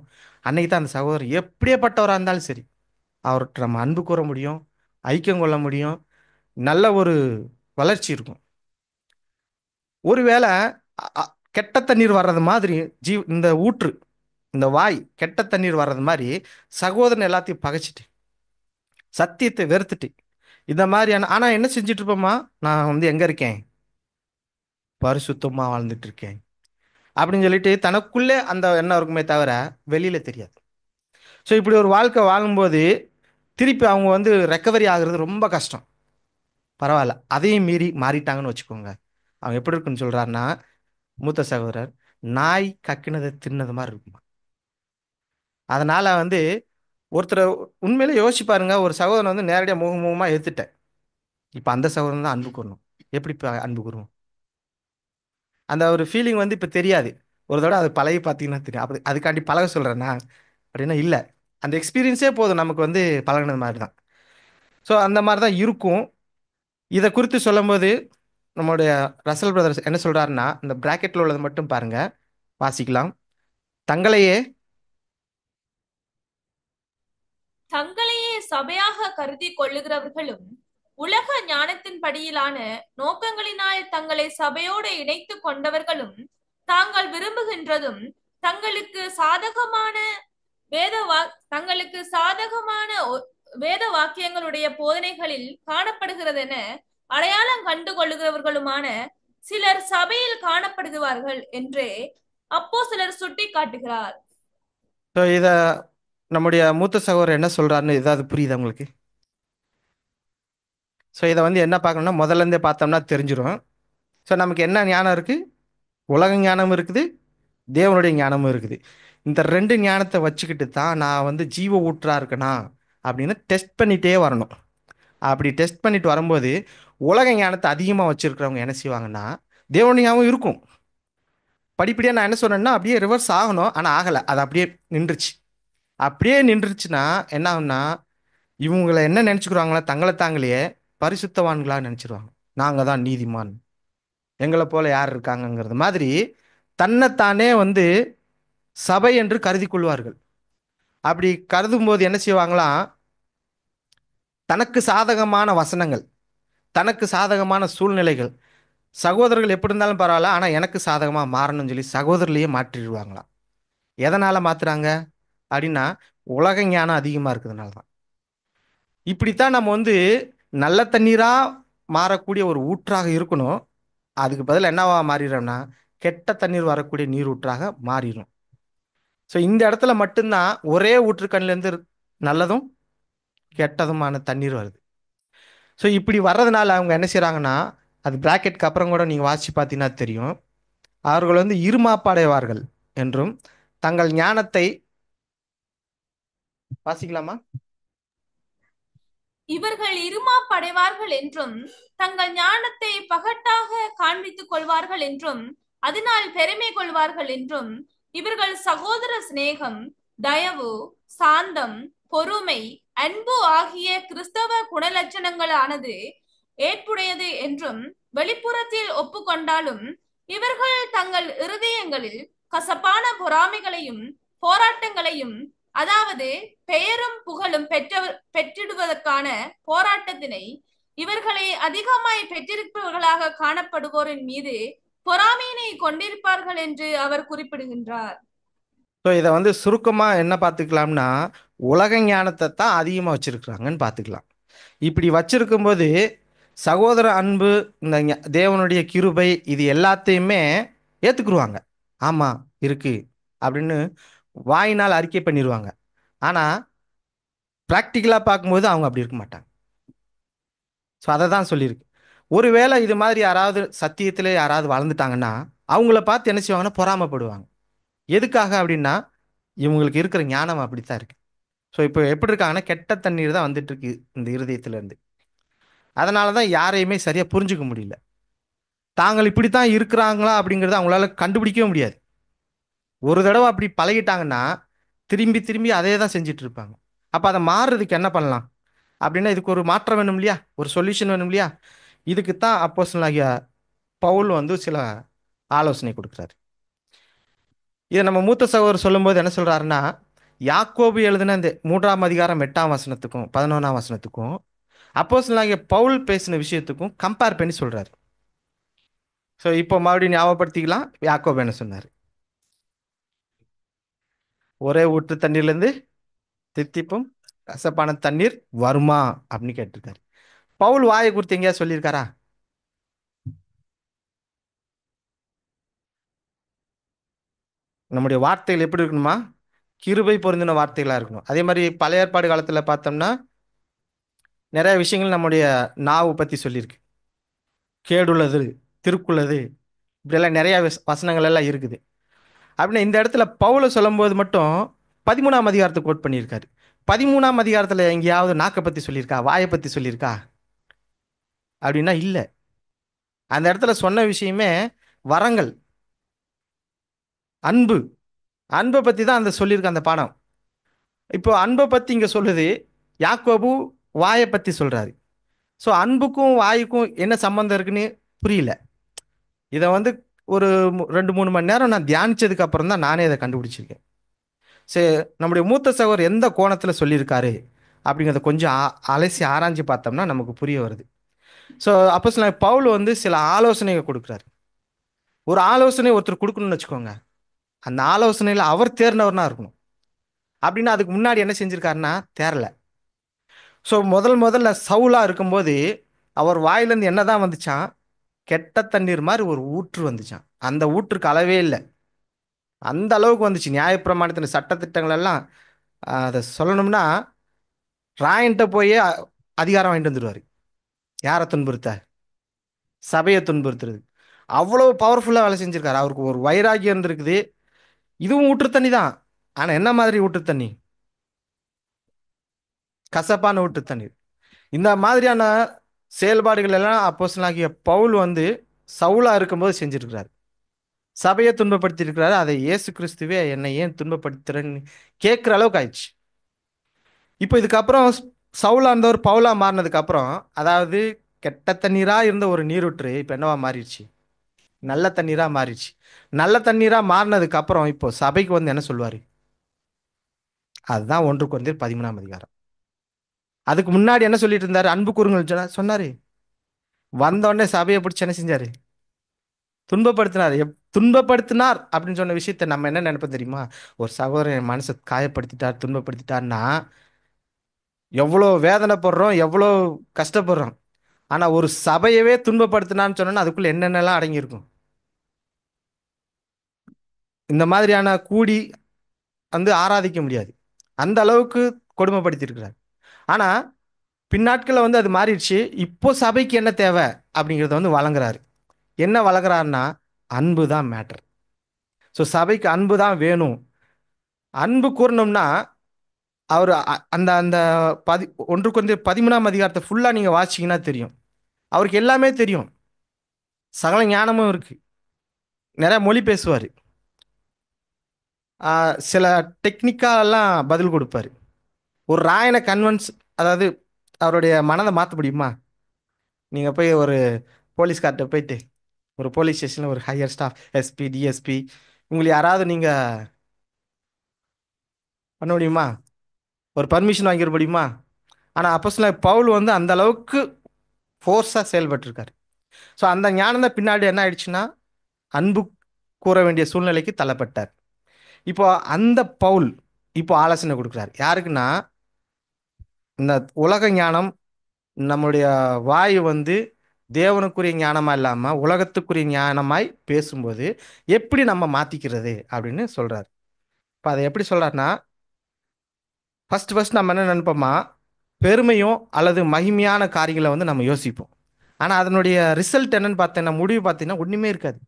அன்னைக்கு தான் அந்த சகோதரர் எப்படியேப்பட்டவராக இருந்தாலும் சரி, அவர்கிட்ட நம்ம அன்பு கூற முடியும், ஐக்கியம் கொள்ள முடியும், நல்ல ஒரு வளர்ச்சி இருக்கும். ஒருவேளை அ- அ- கெட்ட தண்ணீர் வர்றது மாதிரி இந்த ஊற்று, இந்த வாய் கெட்ட தண்ணீர் வர்றது மாதிரி சகோதரன் எல்லாத்தையும் பகைச்சிட்டு சத்தியத்தை வெறுத்துட்டு இந்த மாதிரியான, ஆனா என்ன செஞ்சுட்டு இருப்போமா, நான் வந்து எங்க இருக்கேன், பரிசுத்தமா வாழ்ந்துட்டு இருக்கேன் அப்படின்னு சொல்லிட்டு தனக்குள்ளே அந்த எண்ணம் இருக்குமே தவிர வெளியில தெரியாது. ஸோ இப்படி ஒரு வாழ்க்கை வாழும்போது திருப்பி அவங்க வந்து ரெக்கவரி ஆகுறது ரொம்ப கஷ்டம். பரவாயில்ல, அதையும் மீறி மாறிட்டாங்கன்னு வச்சுக்கோங்க. அவங்க எப்படி இருக்குன்னு சொல்றாருன்னா, மூத்த சகோதரர் நாய் கக்கினதை தின்னது மாதிரி இருக்குமா. அதனால வந்து ஒருத்தர் உண்மையிலே யோசிச்சு பாருங்க, ஒரு சகோதரன் வந்து நேரடியாக முகமுகமா எடுத்துட்டேன், இப்போ அந்த சகோதரன் தான் அன்பு கூறணும். எப்படி இப்போ அன்பு கூறுவோம்? அந்த ஒரு ஃபீலிங் வந்து இப்போ தெரியாது. ஒரு தடவை அது பழகி பார்த்தீங்கன்னா தெரியும். அப்படி அதுக்காண்டி பழக சொல்கிறேன்னா அப்படின்னா இல்லை, அந்த எக்ஸ்பீரியன்ஸே போதும் நமக்கு வந்து பழகுனது மாதிரி தான். ஸோ அந்த மாதிரி தான் இருக்கும். இதை குறித்து சொல்லும்போது நம்மளுடைய ரசல் பிரதர்ஸ் என்ன சொல்கிறாருன்னா, இந்த பிராக்கெட்டில் உள்ளது மட்டும் பாருங்க, வாசிக்கலாம். தங்களையே தங்களையே சபையாக கருதி கொள்ளுகிறவர்களும் உலக ஞானத்தின் படியிலான நோக்கங்களினால் தங்களை சபையோடு இணைத்துக் கொண்டவர்களும் தாங்கள் விரும்புகின்றதும் தங்களுக்கு சாதகமான தங்களுக்கு சாதகமான வேத வாக்கியங்களுடைய போதனைகளில் காணப்படுகிறதென அடையாளம் கண்டு கொள்ளுகிறவர்களுமான சிலர் சபையில் காணப்படுகிறார்கள் என்றே அப்போ சிலர் சுட்டி காட்டுகிறார். ஸோ இதை நம்முடைய மூத்த சகோதரர் என்ன சொல்கிறாருன்னு ஏதாவது புரியுதா உங்களுக்கு? ஸோ இதை வந்து என்ன பார்க்கணும்னா, முதல்ல இருந்தே பார்த்தோம்னா தெரிஞ்சிடும். ஸோ நமக்கு என்ன ஞானம் இருக்குது? உலக ஞானம் இருக்குது, தேவனுடைய ஞானமும் இருக்குது. இந்த ரெண்டு ஞானத்தை வச்சுக்கிட்டு தான் நான் வந்து ஜீவ ஊற்றா இருக்கனா அப்படின்னு டெஸ்ட் பண்ணிட்டே வரணும். அப்படி டெஸ்ட் பண்ணிட்டு வரும்போது உலக ஞானத்தை அதிகமாக வச்சிருக்கிறவங்க என்ன செய்வாங்கன்னா, தேவனுடைய ஞாபகம் இருக்கும். படிப்படியாக நான் என்ன சொன்னேன்னா அப்படியே ரிவர்ஸ் ஆகணும், ஆனால் ஆகலை, அது அப்படியே நின்றுச்சு. அப்படியே நின்றுச்சுன்னா என்ன ஆகும்னா, இவங்களை என்ன நினச்சிக்கிறாங்களா, தங்களை தாங்களே பரிசுத்தவான்களா நினச்சிருவாங்க. நாங்கள் தான் நீதிமான், எங்களை போல யார் இருக்காங்கங்கிறது மாதிரி தன்னைத்தானே வந்து சபை என்று கருதி கொள்வார்கள். அப்படி கருதும் போது என்ன செய்வாங்களாம், தனக்கு சாதகமான வசனங்கள், தனக்கு சாதகமான சூழ்நிலைகள், சகோதரர்கள் எப்படி இருந்தாலும் பரவாயில்ல, ஆனால் எனக்கு சாதகமாக மாறணும்னு சொல்லி சகோதரர்களையே மாற்றிடுவாங்களாம். எதனால் மாற்றுறாங்க அப்படின்னா, உலக ஞானம் அதிகமாக இருக்கிறதுனால தான். இப்படித்தான் நம்ம வந்து நல்ல தண்ணீராக மாறக்கூடிய ஒரு ஊற்றாக இருக்கணும். அதுக்கு பதில் என்னவா மாறிடும்னா, கெட்ட தண்ணீர் வரக்கூடிய நீரூற்றாக மாறிடும். ஸோ இந்த இடத்துல மட்டும்தான் ஒரே ஊற்றுக்கண்ணிலேருந்து நல்லதும் கெட்டதுமான தண்ணீர் வருது. ஸோ இப்படி வர்றதுனால அவங்க என்ன செய்கிறாங்கன்னா, அது பிராக்கெட்க்கு அப்புறம் கூட நீங்கள் வாசித்து பார்த்தீங்கன்னா தெரியும். அவர்கள் வந்து இருமாப்படைவார்கள் என்றும் தங்கள் ஞானத்தை வாசிக்கலாமா? இவர்கள் இருமாப்படைவார்கள் என்றும் தங்கள் ஞானத்தை பகட்டாக காண்பித்துக் கொள்வார்கள் என்றும் அதனால் பெருமை கொள்வார்கள் என்றும் இவர்கள் சகோதர சிநேகம், தயவு, சாந்தம், பொறுமை, அன்பு ஆகிய கிறிஸ்தவ குணலட்சணங்களானது ஏற்புடையது என்றும் வெளிப்புறத்தில் ஒப்புக்கொண்டாலும் இவர்கள் தங்கள் இருதயங்களில் கசப்பான பொறாமைகளையும் போராட்டங்களையும், அதாவது பெயரும் புகழும் பெற்றிடுவதற்கான போராட்டத்தினை இவர்களை அதிகமாய் பெற்றிருப்பவர்களாக காணப்படுவோரின் மீது பொறாமையினை கொண்டிருப்பார்கள் என்று அவர் குறிப்பிடுகின்றார். ஸோ இதை வந்து சுருக்கமாக என்ன பார்த்துக்கலாம்னா, உலக ஞானத்தை தான் அதிகமாக வச்சிருக்கிறாங்கன்னு பார்த்துக்கலாம். இப்படி வச்சிருக்கும்போது சகோதர அன்பு, இந்த தேவனுடைய கிருபை, இது எல்லாத்தையுமே ஏற்றுக்குருவாங்க. ஆமாம் இருக்கு அப்படின்னு வாயினால் அறிக்கை பண்ணிடுவாங்க. ஆனால் ப்ராக்டிக்கலாக பார்க்கும்போது அவங்க அப்படி இருக்க மாட்டாங்க. ஸோ அதை தான் சொல்லியிருக்கு. ஒருவேளை இது மாதிரி யாராவது சத்தியத்திலே யாராவது வளர்ந்துட்டாங்கன்னா அவங்கள பார்த்து என்ன செய்வாங்கன்னா பொறாமைப்படுவாங்க. எதுக்காக அப்படின்னா, இவங்களுக்கு இருக்கிற ஞானம் அப்படித்தான் இருக்கு. ஸோ இப்போ எப்படி இருக்காங்கன்னா, கெட்ட தண்ணீர் தான் வந்துட்டு இருக்கு இந்த இருதயத்திலேருந்து. அதனால தான் யாரையுமே சரியாக புரிஞ்சுக்க முடியல. தாங்கள் இப்படித்தான் இருக்கிறாங்களா அப்படிங்கிறத அவங்களால கண்டுபிடிக்கவே முடியாது. ஒரு தடவை அப்படி பழகிட்டாங்கன்னா திரும்பி திரும்பி அதே தான் செஞ்சுட்டு இருப்பாங்க. அப்போ அதை மாறுறதுக்கு என்ன பண்ணலாம் அப்படின்னா, இதுக்கு ஒரு மாற்றம் வேணும் இல்லையா, ஒரு சொல்யூஷன் வேணும் இல்லையா. இதுக்கு தான் அப்போஸ்தலனாகிய பவுல் வந்து சில ஆலோசனை கொடுக்குறாரு. இதை நம்ம மூத்த சகோதரர் சொல்லும்போது என்ன சொல்றாருன்னா, யாக்கோபு எழுதின இந்த 3ஆம் அதிகாரம் 8ஆம் வசனத்துக்கும் 11ஆம் வசனத்துக்கும் அப்போஸ்தலனாகிய பவுல் பேசின விஷயத்துக்கும் கம்பேர் பண்ணி சொல்றாரு. ஸோ இப்போ மறுபடியும் ஞாபகப்படுத்திக்கலாம். யாக்கோபு என்ன சொன்னார்? ஒரே ஊற்று தண்ணீர்லேருந்து தித்திப்பும் கசப்பான தண்ணீர் வருமா அப்படின்னு கேட்டிருக்காரு. பவுல் வாயை குறித்து எங்கேயா சொல்லியிருக்காரா? நம்முடைய வார்த்தைகள் எப்படி இருக்கணுமா? கிருபை பொருந்தின வார்த்தைகளாக இருக்கணும். அதே மாதிரி பழைய ஏற்பாடு காலத்தில் பார்த்தோம்னா நிறைய விஷயங்கள் நம்முடைய நாவு பற்றி சொல்லியிருக்கு. கேடுள்ளது, திருக்குள்ளது, இப்படியெல்லாம் நிறைய வசனங்கள் எல்லாம் இருக்குது. அப்படின்னா இந்த இடத்துல பவுலை சொல்லும்போது மட்டும் 13ஆம் அதிகாரத்தை கோட் பண்ணியிருக்காரு. 13ஆம் அதிகாரத்தில் எங்கேயாவது நாக்கை பற்றி சொல்லியிருக்கா, வாயை பற்றி சொல்லியிருக்கா அப்படின்னா இல்லை. அந்த இடத்துல சொன்ன விஷயமே வரங்கள், அன்பு, அன்பை பற்றி தான் அந்த சொல்லியிருக்க அந்த பாடம். இப்போ அன்பை பற்றி இங்கே சொல்லுது, யாக்கோபு வாயை பற்றி சொல்கிறாரு. ஸோ அன்புக்கும் வாய்க்கும் என்ன சம்மந்தம் இருக்குன்னு புரியல. இதை வந்து ஒரு 2-3 மணி நேரம் நான் தியானிச்சதுக்கு அப்புறம் தான் நானே இதை கண்டுபிடிச்சிருக்கேன். சரி, நம்முடைய மூத்த சகோதரர் எந்த கோணத்தில் சொல்லியிருக்காரு அப்படிங்கிறத கொஞ்சம் அலசி ஆராய்ஞ்சு பார்த்தோம்னா நமக்கு புரிய வருது. ஸோ அப்போ சில பவுல் வந்து சில ஆலோசனைகள் கொடுக்குறாரு. ஒரு ஆலோசனை ஒருத்தர் கொடுக்கணும்னு வச்சுக்கோங்க, அந்த ஆலோசனையில் அவர் தேர்ந்தவர்னா இருக்கணும். அப்படின்னா அதுக்கு முன்னாடி என்ன செஞ்சிருக்காருன்னா தேரல. ஸோ முதல்ல சவுலா இருக்கும்போது அவர் வாயிலேருந்து என்னதான் வந்துச்சான்? கெட்ட தண்ணீர் மாதிரி ஒரு ஊற்று வந்துச்சான். அந்த ஊற்றுக்கு அளவே இல்லை, அந்த அளவுக்கு வந்துச்சு. நியாயப்பிரமாணத்தின் சட்டத்திட்டங்கள் எல்லாம் அதை சொல்லணும்னா ராயன்ட்ட போய் அதிகாரம் வாங்கிட்டு வந்துடுவார். யாரை துன்புறுத்த? சபையை துன்புறுத்துறது. அவ்வளோ பவர்ஃபுல்லாக வேலை செஞ்சிருக்காரு. அவருக்கு ஒரு வைராகியம் இருந்திருக்குது. இதுவும் ஊற்று தண்ணி தான். ஆனால் என்ன மாதிரி ஊற்று தண்ணி? கசப்பான ஊற்று தண்ணீர். இந்த மாதிரியான செயல்பாடுகள் எல்லாம் அப்போஸ்தலனாகிய பவுல் வந்து சவுலா இருக்கும்போது செஞ்சிருக்கிறார். சபையை துன்பப்படுத்தி இருக்கிறாரு. அதை இயேசு கிறிஸ்துவே என்னை ஏன் துன்பப்படுத்துறேன்னு கேட்குற அளவுக்கு ஆயிடுச்சு. இப்போ இதுக்கப்புறம் சவுலா இருந்தவர் பவுலா மாறினதுக்கு அப்புறம், அதாவது கெட்ட தண்ணீரா இருந்த ஒரு நீரூற்று இப்போ என்னவா மாறிடுச்சு? நல்ல தண்ணீரா மாறிடுச்சு. நல்ல தண்ணீரா மாறினதுக்கு அப்புறம் இப்போ சபைக்கு வந்து என்ன சொல்வாரு? அதுதான் 1 கொரிந்தியர் 13ஆம் அதிகாரம். அதுக்கு முன்னாடி என்ன சொல்லிட்டு இருந்தாரு? அன்பு கூறுங்கள் சொன்னாரு. வந்த உடனே சபையை பிடிச்சி என்ன செஞ்சாரு? துன்பப்படுத்தினார். துன்பப்படுத்தினார் அப்படின்னு சொன்ன விஷயத்த நம்ம என்ன நினைப்போம் தெரியுமா? ஒரு சகோதரன் என் மனசை காயப்படுத்திட்டார், துன்பப்படுத்திட்டார்னா எவ்வளோ வேதனைப்படுறோம், எவ்வளோ கஷ்டப்படுறோம். ஆனா ஒரு சபையவே துன்பப்படுத்தினான்னு சொன்னா அதுக்குள்ள என்னென்னலாம் அடங்கியிருக்கும். இந்த மாதிரியான கூடி வந்து ஆராதிக்க முடியாது. அந்த அளவுக்கு கொடுமைப்படுத்தி இருக்கிறார். ஆனா பின்னாட்களில் வந்து அது மாறிடுச்சு. இப்போ சபைக்கு என்ன தேவை அப்படிங்கிறத வந்து வழங்குறாரு. என்ன வழங்குறாருன்னா அன்பு தான் மேட்டர். ஸோ சபைக்கு அன்பு தான் வேணும். அன்பு கூறணும்னா அவர் அந்த அந்த பதி 1 கொரிந்தியர் 13 அதிகாரத்தை ஃபுல்லாக நீங்கள் வாசிச்சீங்கன்னா தெரியும். அவருக்கு எல்லாமே தெரியும். சகல ஞானமும் இருக்கு. நிறைய மொழி பேசுவார். சில டெக்னிக்காலாம் பதில் கொடுப்பாரு. ஒரு ராயனை கன்வென்ஸ், அதாவது அவருடைய மனதை மாற்ற முடியுமா? நீங்கள் போய் ஒரு போலீஸ்கார்ட்ட போயிட்டு, ஒரு போலீஸ் ஸ்டேஷனில் ஒரு ஹையர் ஸ்டாஃப், எஸ்பி, டிஎஸ்பி, உங்களை யாராவது நீங்கள் பண்ண முடியுமா? ஒரு பர்மிஷன் வாங்கிட முடியுமா? ஆனால் அப்போஸ்தலன் பவுல் வந்து அந்த அளவுக்கு ஃபோர்ஸாக செயல்பட்டிருக்காரு. ஸோ அந்த ஞானம் தான் பின்னாடி என்ன ஆயிடுச்சுன்னா அன்பு கூற வேண்டிய சூழ்நிலைக்கு தள்ளப்பட்டார். இப்போ அந்த பவுல் இப்போ ஆலோசனை கொடுக்குறார். யாருக்குன்னா, இந்த உலக ஞானம், நம்முடைய வாய் வந்து தேவனுக்குரிய ஞானமா இல்லாம உலகத்துக்குரிய ஞானமாய் பேசும்போது எப்படி நம்ம மாத்திக்கிறது அப்படின்னு சொல்றாரு. இப்போ அதை எப்படி சொல்றாருன்னா, ஃபர்ஸ்ட் நம்ம என்ன நினைப்போமா, பெருமையும் அல்லது மகிமையான காரியங்களை வந்து நம்ம யோசிப்போம். ஆனால் அதனுடைய ரிசல்ட் என்னன்னு பார்த்தீங்கன்னா, முடிவு பார்த்தீங்கன்னா ஒன்றுமே இருக்காது.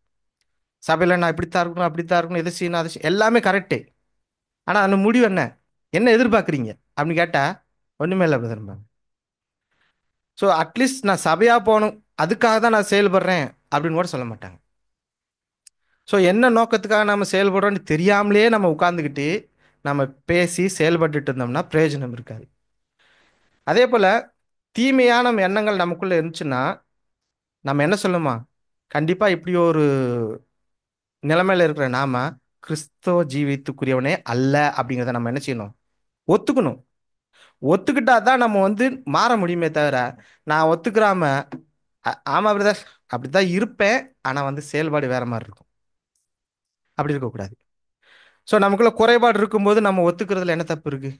சபையில் நான் இப்படித்தான் இருக்கணும், அப்படித்தான் இருக்கணும், எது செய்யணும், அது எல்லாமே கரெக்டு. ஆனால் அந்த முடிவு என்ன? என்ன எதிர்பார்க்குறீங்க அப்படின்னு கேட்டால் ஒன்றுமே இல்லை பிரதர். ஸோ அட்லீஸ்ட் நான் சபையாக போகணும், அதுக்காக தான் நான் செயல்படுறேன் அப்படின்னு கூட சொல்ல மாட்டாங்க. ஸோ என்ன நோக்கத்துக்காக நம்ம செயல்படுறோம்னு தெரியாமலே நம்ம உட்காந்துக்கிட்டு நம்ம பேசி செயல்பட்டுட்டு இருந்தோம்னா பிரயோஜனம் இருக்காது. அதே போல் தீமையான எண்ணங்கள் நமக்குள்ளே இருந்துச்சுன்னா நம்ம என்ன சொல்லுமா, கண்டிப்பாக இப்படி ஒரு நிலைமையில இருக்கிற நாம கிறிஸ்தவ ஜீவித்துக்குரியவனே அல்ல அப்படிங்கிறத நம்ம என்ன செய்யணும்? ஒத்துக்கணும். ஒத்துக்கிட்டா தான் நம்ம வந்து மாற முடியுமே தவிர, நான் ஒத்துக்கிறாம ஆமா பிரதர் அப்படிதான் இருப்பேன், ஆனால் வந்து செயல்பாடு வேற மாதிரி இருக்கும், அப்படி இருக்கக்கூடாது. ஸோ நமக்குள்ள குறைபாடு இருக்கும்போது நம்ம ஒத்துக்கிறதுல என்ன தப்பு இருக்கு?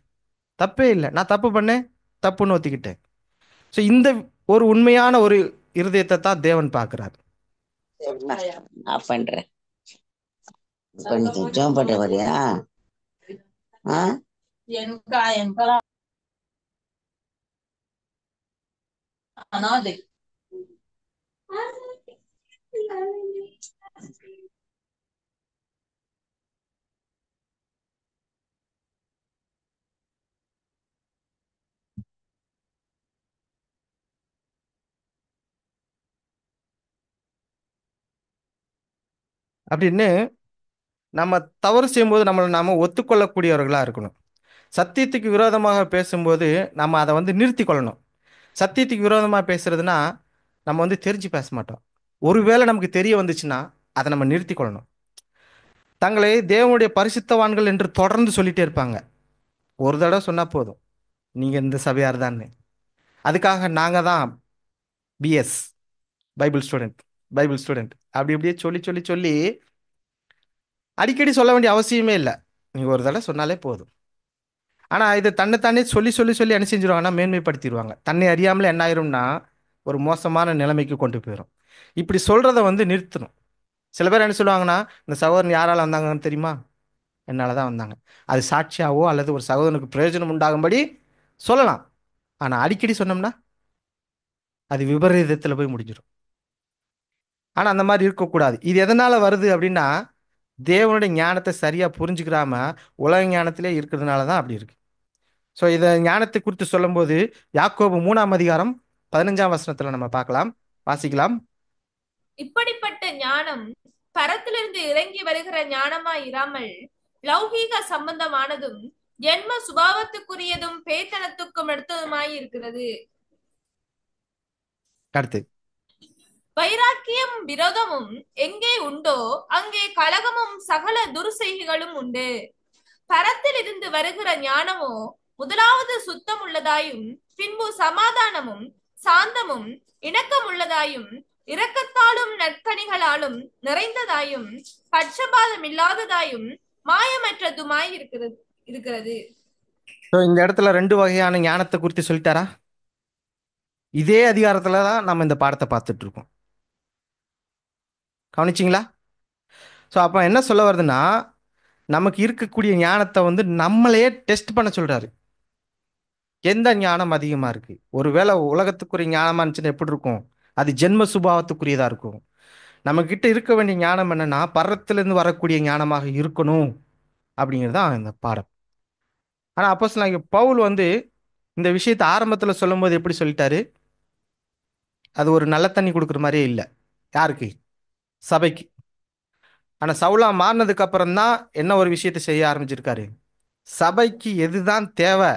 தப்பே இல்லை. நான் தப்பு பண்ணேன், தப்புன்னு ஒத்துக்கிட்டேன். ஸோ இந்த ஒரு உண்மையான ஒரு இருதயத்தை தான் தேவன் பார்க்கிறார். சரிம்மா, ஆஃப் பண்றேன். இப்ப நீ ஜெபம் பண்ண வரியா? ஆ? அப்படின்னு நம்ம தவறு செய்யும்போது நம்மளை நாம ஒத்துக்கொள்ளக்கூடியவர்களாக இருக்கணும். சத்தியத்துக்கு விரோதமாக பேசும்போது நம்ம அதை வந்து நிறுத்தி கொள்ளணும். சத்தியத்துக்கு விரோதமாக பேசுறதுனா நம்ம வந்து தெரிஞ்சு பேச மாட்டோம். ஒருவேளை நமக்கு தெரிய வந்துச்சுன்னா அதை நம்ம நிறுத்தி கொள்ளணும். தங்களை தேவனுடைய பரிசுத்தவான்கள் என்று தொடர்ந்து சொல்லிட்டே இருப்பாங்க. ஒரு தடவை சொன்னால் போதும், நீங்கள் இந்த சபையார் தானே, அதுக்காக நாங்கள் தான் BS Bible student, Bible student அப்படி இப்படியே சொல்லி சொல்லி சொல்லி அடிக்கடி சொல்ல வேண்டிய அவசியமே இல்லை. நீங்கள் ஒரு தடவை சொன்னாலே போதும். ஆனால் இது தன்னைத்தானே சொல்லி சொல்லி சொல்லி என்ன செஞ்சிருவாங்கன்னா மேன்மைப்படுத்திடுவாங்க. தன்னை அறியாமலே என்ன ஆயிரும்னா ஒரு மோசமான நிலைமைக்கு கொண்டு போயிடும். இப்படி சொல்கிறத வந்து நிறுத்தணும். சில பேர் என்ன சொல்லுவாங்கன்னா, இந்த சகோதரன் யாரால் வந்தாங்கன்னு தெரியுமா? என்னால் தான் வந்தாங்க. அது சாட்சியாவோ அல்லது ஒரு சகோதரனுக்கு பிரயோஜனம் உண்டாகும்படி சொல்லலாம். ஆனால் அடிக்கடி சொன்னோம்னா அது விபரீதத்தில் போய் முடிஞ்சிடும். ஆனால் அந்த மாதிரி இருக்கக்கூடாது. இது எதனால் வருது அப்படின்னா, தேவனுடைய ஞானத்தை சரியாக புரிஞ்சுக்கிறாம உலக ஞானத்திலே இருக்கிறதுனால தான் அப்படி இருக்கு. ஸோ இதை ஞானத்தை குறித்து சொல்லும்போது யாக்கோபு 3 அதிகாரம் 15 நம்ம பார்க்கலாம், வாசிக்கலாம். இப்படிப்பட்ட ஞானம் பரத்திலிருந்து இறங்கி வருகிற ஞானமாய் இராமல் லௌகீக சம்பந்தமானதும் ஜென்ம சுபாவத்துக்குரியதும் பேத்தனத்துக்கும் எடுத்ததுமாய் இருக்கிறது. அடுத்து வைராக்கியம் விரோதமும் எங்கே உண்டோ அங்கே கலகமும் சகல துர்செய்கைகளும் உண்டு. பரத்தில் இருந்து வருகிற ஞானமோ முதலாவது சுத்தம் உள்ளதாயும், பின்பு சமாதானமும் சாந்தமும் இணக்கம் உள்ளதாயும், இரக்கத்தாலும் நற்கனிகளாலும் நிறைந்ததாயும், பட்சபாதம் இல்லாததாயும், மாயமற்றதுமாய் இருக்கிறது. இந்த இடத்துல 2 வகையான ஞானத்தை குறித்து சொல்லிட்டாரா? இதே அதிகாரத்துல தான் நம்ம இந்த பாடத்தை பார்த்துட்டு இருக்கோம். கவனிச்சிங்களா? ஸோ அப்போ என்ன சொல்ல வருதுன்னா, நமக்கு இருக்கக்கூடிய ஞானத்தை வந்து நம்மளையே டெஸ்ட் பண்ண சொல்றாரு. எந்த ஞானம் அதிகமா இருக்கு? ஒருவேளை உலகத்துக்குரிய ஞானமா இருந்துச்சுன்னா எப்படி இருக்கும்? அது ஜென்ம சுபாவத்துக்குரியதா இருக்கும். நம்ம கிட்ட இருக்க வேண்டிய ஞானம் என்னன்னா, பரத்திலிருந்து வரக்கூடிய ஞானமாக இருக்கணும் அப்படிங்கிறது தான் இந்த பாடம். ஆனா அப்போஸ்தலனாகிய பவுல் வந்து இந்த விஷயத்தை ஆரம்பத்துல சொல்லும்போது எப்படி சொல்லிட்டாரு? அது ஒரு நல்ல தண்ணி கொடுக்குற மாதிரியே இல்லை. யாருக்கு? சபைக்கு. ஆனா சவுலா மாறினதுக்கு அப்புறம் தான் என்ன ஒரு விஷயத்தை செய்ய ஆரம்பிச்சிருக்காரு? சபைக்கு எதுதான் தேவை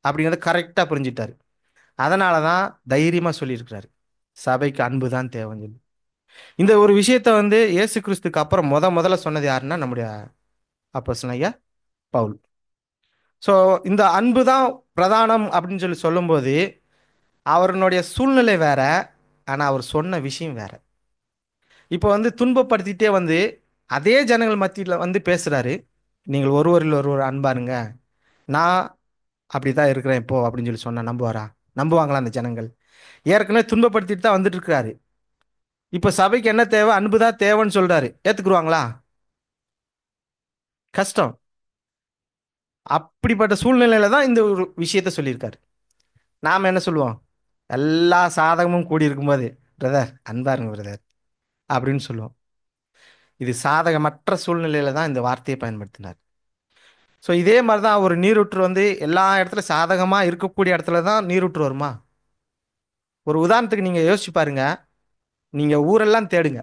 அப்படிங்கிறத கரெக்டா புரிஞ்சிட்டாரு. அதனாலதான் தைரியமா சொல்லியிருக்கிறாரு, சபைக்கு அன்பு தான் தேவைன்னு சொல்லி. இந்த ஒரு விஷயத்த வந்து இயேசு கிறிஸ்துக்கு அப்புறம் முதல்ல சொன்னது யாருன்னா நம்முடைய அப்போஸ்தலனாகிய பவுல். ஸோ இந்த அன்பு தான் பிரதானம் அப்படின்னு சொல்லி சொல்லும்போது அவருடைய சூழ்நிலை வேற, ஆனா அவர் சொன்ன விஷயம் வேற. இப்போ வந்து துன்பப்படுத்திட்டே வந்து அதே ஜனங்கள் மத்தியில் வந்து பேசுறாரு, நீங்கள் ஒருவரில் ஒருவர் அன்பாருங்க, நான் அப்படிதான் இருக்கிறேன் இப்போ அப்படின்னு சொல்லி சொன்னா நம்புவாரா? நம்புவாங்களா அந்த ஜனங்கள்? ஏற்கனவே துன்பப்படுத்திட்டு தான் வந்துட்டு இருக்கிறாரு. இப்போ சபைக்கு என்ன தேவை? அன்பு தான் தேவைன்னு சொல்றாரு. ஏத்துக்குருவாங்களா? கஷ்டம். அப்படிப்பட்ட சூழ்நிலையில தான் இந்த ஒரு விஷயத்த சொல்லியிருக்காரு. நாம என்ன சொல்லுவோம்? எல்லா சாதகமும் கூடி இருக்கும்போது, பிரதர் அன்பாருங்க பிரதர் அப்படின்னு சொல்லுவோம். இது சாதகமற்ற சூழ்நிலையில தான் இந்த வார்த்தையை பயன்படுத்தினார். ஸோ இதே மாதிரி தான் ஒரு நீரூற்று வந்து எல்லா இடத்துல சாதகமாக இருக்கக்கூடிய இடத்துல தான் நீரூற்று வருமா? ஒரு உதாரணத்துக்கு நீங்கள் யோசிச்சு பாருங்க. நீங்கள் ஊரெல்லாம் தேடுங்க,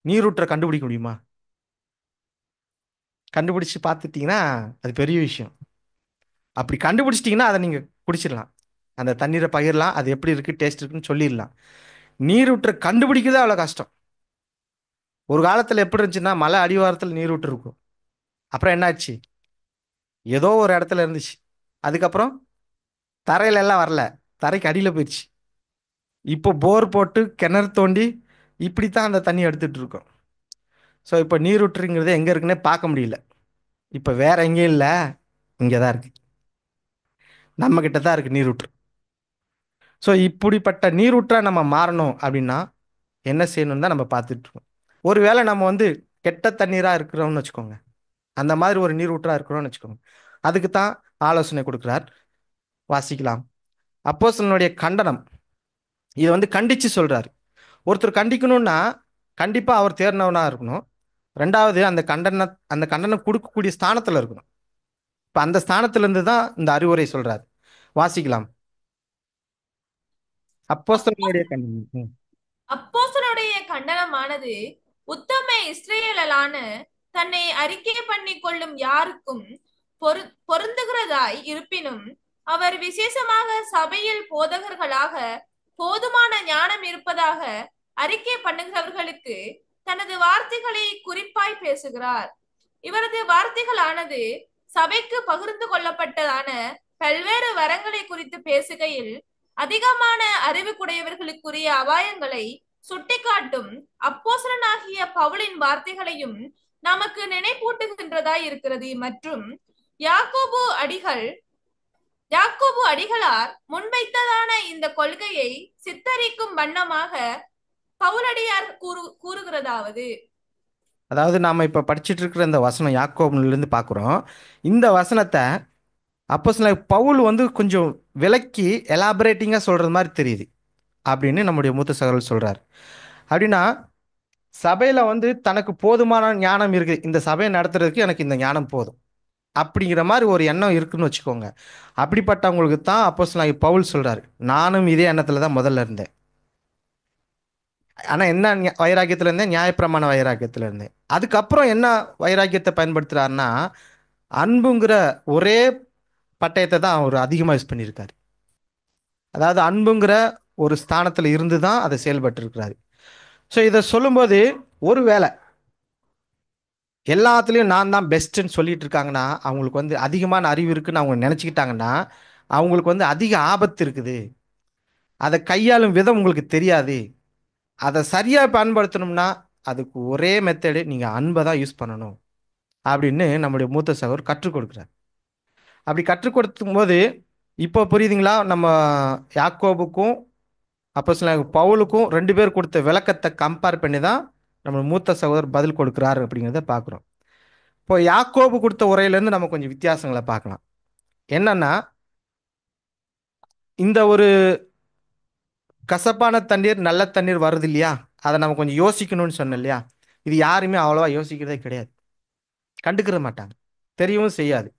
நீரூற்றை கண்டுபிடிக்க முடியுமா? கண்டுபிடிச்சு பார்த்துட்டீங்கன்னா அது பெரிய விஷயம். அப்படி கண்டுபிடிச்சிட்டிங்கன்னா அதை நீங்கள் குடிச்சிடலாம், அந்த தண்ணீரை பகிரலாம், அது எப்படி இருக்குது டேஸ்ட் இருக்குன்னு சொல்லிடலாம். நீரூற்றை கண்டுபிடிக்கிறதே அவ்வளோ கஷ்டம். ஒரு காலத்தில் எப்படி இருந்துச்சுன்னா மலை அடிவாரத்தில் நீரூற்று இருக்கும். அப்புறம் என்னாச்சு? ஏதோ ஒரு இடத்துல இருந்துச்சு. அதுக்கப்புறம் தரையில எல்லாம் வரல, தரைக்கு அடியில் போயிடுச்சு. இப்போ போர் போட்டு கிணறு தோண்டி இப்படித்தான் அந்த தண்ணி எடுத்துட்டு இருக்கோம். ஸோ இப்போ நீரூற்றுங்கிறது எங்கே இருக்குன்னே பார்க்க முடியல. இப்போ வேற எங்கேயும் இல்லை, இங்கே தான் இருக்கு, நம்ம கிட்ட தான் இருக்கு நீரூற்று. ஸோ இப்படிப்பட்ட நீரூற்றா நம்ம மாறணும் அப்படின்னா என்ன செய்யணும்னு தான் நம்ம பார்த்துட்டு இருக்கோம். ஒருவேளை நம்ம வந்து கெட்ட தண்ணீராக இருக்கிறோம்னு வச்சுக்கோங்க, அந்த மாதிரி ஒரு நீரூற்றா இருக்கிறோம்னு வச்சுக்கோங்க, அதுக்கு தான் ஆலோசனை கொடுக்குறார். வாசிக்கலாம். அப்போஸ்தலனுடைய கண்டனம், இதை வந்து கண்டிச்சு சொல்றாரு. ஒருத்தர் கண்டிக்கணும்னா கண்டிப்பா அவர் தேர்ந்தவனா இருக்கணும். ரெண்டாவது அந்த கண்டனம் கொடுக்கக்கூடிய ஸ்தானத்துல இருக்கணும். இப்ப அந்த ஸ்தானத்துல இருந்து தான் இந்த அறிவுரை சொல்றாரு. வாசிக்கலாம். அப்போஸ்தலனுடைய கண்டனம். அப்போஸ்தலனுடைய கண்டனமானது உத்தம இஸ்ரவேலரான தன்னை அறிக்கை பண்ணி கொள்ளும் யாருக்கும் பொருந்துகிறதாய் இருப்பினும், அவர் விசேஷமாக சபையில் போதகர்களாக போதுமான ஞானம் இருப்பதாக அறிக்கை பண்ணுகிறவர்களுக்கு தனது வார்த்தைகளை குறிப்பாய் பேசுகிறார். இவரது வார்த்தைகளானது சபைக்கு பகிர்ந்து கொள்ளப்பட்டதான பல்வேறு வரங்களை குறித்து பேசுகையில் அதிகமான அறிவுக்குடையவர்களுக்குரிய அபாயங்களை சுட்டிக்காட்டும் அப்போஸ்தலனாகிய பவுலின் வார்த்தைகளையும் நமக்கு நினைப்பூட்டுகின்றதாய் இருக்கிறது. மற்றும் யாக்கோபு அடிகளார் முன்வைத்ததான இந்த கொள்கையை சித்தரிக்கும் வண்ணமாக பவுலடியார் கூறுகிறதாவது, அதாவது நாம இப்ப படிச்சுட்டு இருக்கிற இந்த வசனம் யாக்கோபுல இருந்து பார்க்குறோம். இந்த வசனத்தை அப்போஸ்தலன் பவுல் வந்து கொஞ்சம் விளக்கி எலாபரேட்டிங்கா சொல்றது மாதிரி தெரியுது அப்படின்னு நம்முடைய மூத்த சகோதரர் சொல்றார். அப்படின்னா சபையில வந்து தனக்கு போதுமான ஞானம் இருக்கு, இந்த சபையை நடத்துறதுக்கு எனக்கு இந்த ஞானம் போதும் அப்படிங்கிற மாதிரி ஒரு எண்ணம் இருக்குன்னு வச்சுக்கோங்க. அப்படிப்பட்டவங்களுக்கு தான் அப்போஸ்தலனாகிய பவுல் சொல்றாரு, நானும் இதே எண்ணத்துல தான் முதல்ல இருந்தேன். ஆனா என்ன வைராக்கியத்துல இருந்தேன்? நியாயப்பிரமாண வைராக்கியத்துல இருந்தேன். அதுக்கப்புறம் என்ன வைராக்கியத்தை பயன்படுத்துறாருன்னா, அன்புங்கிற ஒரே பட்டயத்தை தான் அவர் அதிகமாக யூஸ் பண்ணியிருக்காரு. அதாவது அன்புங்கிற ஒரு ஸ்தானத்துல இருந்து தான் அதை செயல்பட்டு இருக்கிறாரு. ஸோ இதை சொல்லும்போது ஒருவேளை எல்லாத்துலேயும் நான் தான் பெஸ்ட்டுன்னு சொல்லிட்டு இருக்காங்கன்னா, அவங்களுக்கு வந்து அதிகமான அறிவு இருக்குன்னு அவங்க நினச்சிக்கிட்டாங்கன்னா, அவங்களுக்கு வந்து அதிக ஆபத்து இருக்குது. அதை கையாளும் விதம் உங்களுக்கு தெரியாது. அதை சரியாக பயன்படுத்தணும்னா அதுக்கு ஒரே மெத்தடு, நீங்கள் அன்பை தான் யூஸ் பண்ணணும் அப்படின்னு நம்முடைய மூத்த சகோதரர் கற்றுக் கொடுக்குறார். அப்படி கற்றுக் கொடுக்கும் போது இப்போ புரியுதுங்களா? நம்ம யாக்கோபுக்கும் அப்போஸ்தலனாகிய பவுலுக்கும் 2 பேர் கொடுத்த விளக்கத்தை கம்பேர் பண்ணி தான் நம்ம மூத்த சகோதரர் பதில் கொடுக்குறாரு அப்படிங்கிறத பார்க்குறோம். இப்போ யாக்கோபு கொடுத்த உரையிலேருந்து நம்ம கொஞ்சம் வித்தியாசங்களை பார்க்கலாம். என்னன்னா, இந்த ஒரு கசப்பான தண்ணீர் நல்ல தண்ணீர் வருது இல்லையா, அதை நம்ம கொஞ்சம் யோசிக்கணும்னு சொன்னேன் இல்லையா. இது யாருமே அவ்வளோவா யோசிக்கிறதே கிடையாது, கண்டுக்கிற மாட்டாங்க, தெரியவும் செய்யாது.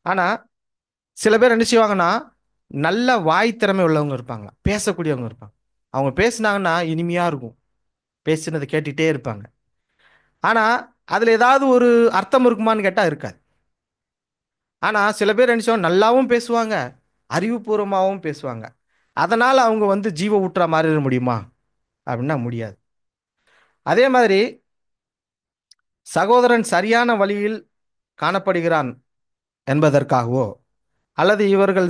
ஆனால் சில பேர் என்ன செய்வாங்கன்னா, நல்ல வாய் திறமை உள்ளவங்க இருப்பாங்க, பேசக்கூடியவங்க இருப்பாங்க. அவங்க பேசுனாங்கன்னா இனிமையாக இருக்கும், பேசுனதை கேட்டுகிட்டே இருப்பாங்க. ஆனால் அதில் ஏதாவது ஒரு அர்த்தம் இருக்குமான்னு கேட்டால் இருக்காது. ஆனால் சில பேர் என்ன செய்வாங்க, நல்லாவும் பேசுவாங்க, அறிவுபூர்வமாகவும் பேசுவாங்க. அதனால் அவங்க வந்து ஜீவ ஊற்றா மாறிட முடியுமா அப்படின்னா முடியாது. அதே மாதிரி சகோதரன் சரியான வழியில் காணப்படுகிறான் என்பதற்காகவோ, அல்லது இவர்கள்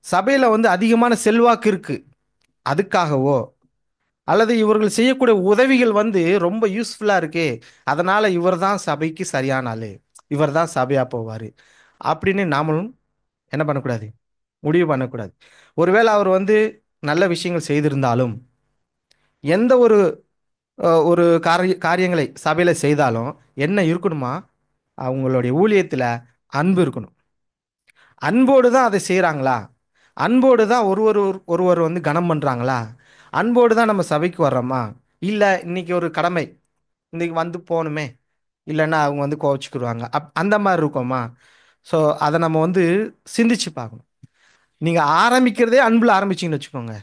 சபையில் வந்து அதிகமான செல்வாக்கு இருக்கு அதுக்காகவோ, அல்லது இவர்கள் செய்யக்கூடிய உதவிகள் வந்து ரொம்ப யூஸ்ஃபுல்லாக இருக்கு, அதனால இவர் தான் சபைக்கு சரியான ஆளு, இவர் தான் சபையாக போவார் அப்படின்னு நாமளும் என்ன பண்ணக்கூடாது, முடிவு பண்ணக்கூடாது. ஒருவேளை அவர் வந்து நல்ல விஷயங்கள் செய்திருந்தாலும், எந்த ஒரு ஒரு காரியங்களை சபையில் செய்தாலும் என்ன இருக்கணுமா, அவங்களுடைய ஊழியத்தில் அன்பு இருக்கணும். அன்போடு தான் அதை செய்கிறாங்களா, அன்போடு தான் ஒருவர் ஒருவர் வந்து கனம் பண்ணுறாங்களா, அன்போடு தான் நம்ம சபைக்கு வர்றோமா, இல்லை இன்னைக்கு ஒரு கடமை, இன்னைக்கு வந்து போகணுமே, இல்லைன்னா அவங்க வந்து கோவச்சுக்குருவாங்க அந்த மாதிரி இருக்கோமா. ஸோ அதை நம்ம வந்து சிந்திச்சு பார்க்கணும். நீங்கள் ஆரம்பிக்கிறதே அன்பில் ஆரம்பிச்சிங்கன்னு வச்சுக்கோங்க,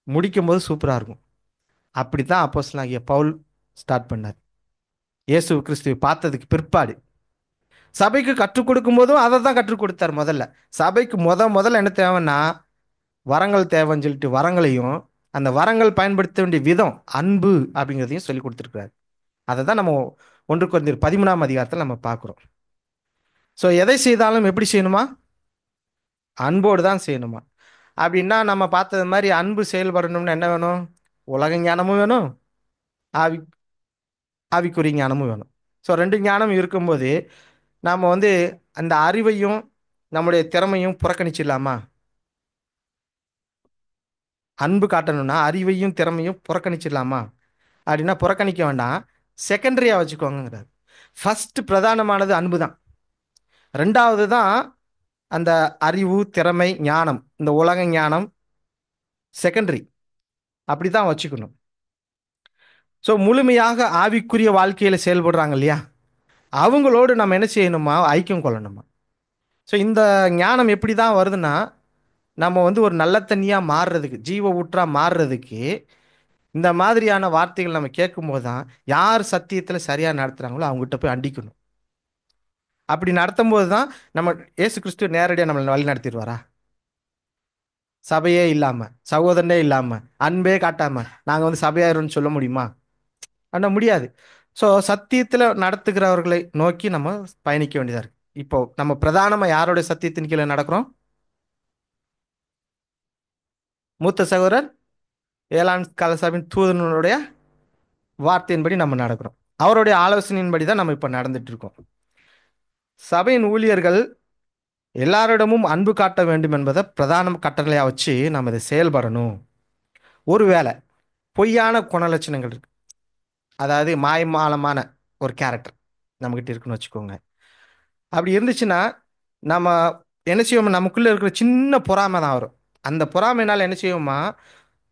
முடிக்கும் போது சூப்பராக இருக்கும். அப்படி தான் அப்போஸ்தலனாகிய பவுல் ஸ்டார்ட் பண்ணார். இயேசு கிறிஸ்துவை பார்த்ததுக்கு பிற்பாடு சபைக்கு கற்றுக் கொடுக்கும் போதும் அதை தான் கற்றுக் கொடுத்தார். முதல்ல சபைக்கு முதல்ல என்ன தேவைன்னா, வரங்கள் தேவைன்னு சொல்லிட்டு வரங்களையும், அந்த வரங்கள் பயன்படுத்த வேண்டிய விதம் அன்பு அப்படிங்கிறதையும் சொல்லி கொடுத்துருக்கிறார். அதை தான் நம்ம 1 கொரிந்தியர் 13ஆம் அதிகாரத்தில் நம்ம பார்க்குறோம். ஸோ எதை செய்தாலும் எப்படி செய்யணுமா, அன்போடு தான் செய்யணுமா. அப்படின்னா நம்ம பார்த்தது மாதிரி அன்பு செயல்படணும்னு என்ன வேணும், உலக ஞானமும் வேணும், ஆவி ஆவிக்குரிய ஞானமும் வேணும். ஸோ 2 ஞானம் இருக்கும்போது நாம் வந்து அந்த அறிவையும் நம்முடைய திறமையும் புறக்கணிச்சிடலாமா? அன்பு காட்டணும்னா அறிவையும் திறமையும் புறக்கணிச்சிடலாமா அப்படின்னா புறக்கணிக்க வேண்டாம், செகண்டரியாக வச்சுக்கோங்கிறார். ஃபர்ஸ்ட் பிரதானமானது அன்பு தான், ரெண்டாவது தான் அந்த அறிவு திறமை ஞானம், இந்த உலக ஞானம் செகண்டரி, அப்படி தான் வச்சுக்கணும். ஸோ முழுமையாக ஆவிக்குரிய வாழ்க்கையில் செயல்படுறாங்க இல்லையா, அவங்களோடு நம்ம என்ன செய்யணுமா, ஐக்கியம் கொள்ளணுமா. ஸோ இந்த ஞானம் எப்படி தான் வருதுன்னா, நம்ம வந்து ஒரு நல்ல தண்ணியாக மாறுறதுக்கு, ஜீவ ஊற்றா மாறுறதுக்கு இந்த மாதிரியான வார்த்தைகள் நம்ம கேட்கும்போது தான் யார் சத்தியத்தில் சரியாக நடத்துகிறாங்களோ அவங்ககிட்ட போய் அண்டிக்கணும். அப்படி நடத்தும் போது தான் நம்ம இயேசு கிறிஸ்து நேரடியாக நம்மளை வழி நடத்திடுவாரா? சபையே இல்லாமல், சகோதரனே இல்லாமல், அன்பே காட்டாமல் நாங்கள் வந்து சபையாயிருன்னு சொல்ல முடியுமா? ஆனால் முடியாது. ஸோ சத்தியத்தில் நடத்துகிறவர்களை நோக்கி நம்ம பயணிக்க வேண்டியதாக இருக்குது. இப்போ நம்ம பிரதானமாக யாரோடைய சத்தியத்தின் கீழே நடக்கிறோம்? மூத்த சகோதரர் ஏழாம் கால சபையின் தூதனுடைய வார்த்தையின்படி நம்ம நடக்கிறோம், அவருடைய ஆலோசனையின்படி தான் நம்ம இப்போ நடந்துட்டு இருக்கோம். சபையின் ஊழியர்கள் எல்லாரிடமும் அன்பு காட்ட வேண்டும் என்பதை பிரதான கட்டளையாக வச்சு நம்ம இதை செயல்படணும். ஒருவேளை பொய்யான குணலட்சணங்கள் இருக்கு, அதாவது மாயமாலமான ஒரு கேரக்டர் நம்மகிட்ட இருக்குன்னு வச்சுக்கோங்க. அப்படி இருந்துச்சுன்னா நம்ம என்ன செய்வோம், நமக்குள்ளே இருக்கிற சின்ன பொறாமை தான் வரும். அந்த பொறாமைனால என்ன செய்வோமா,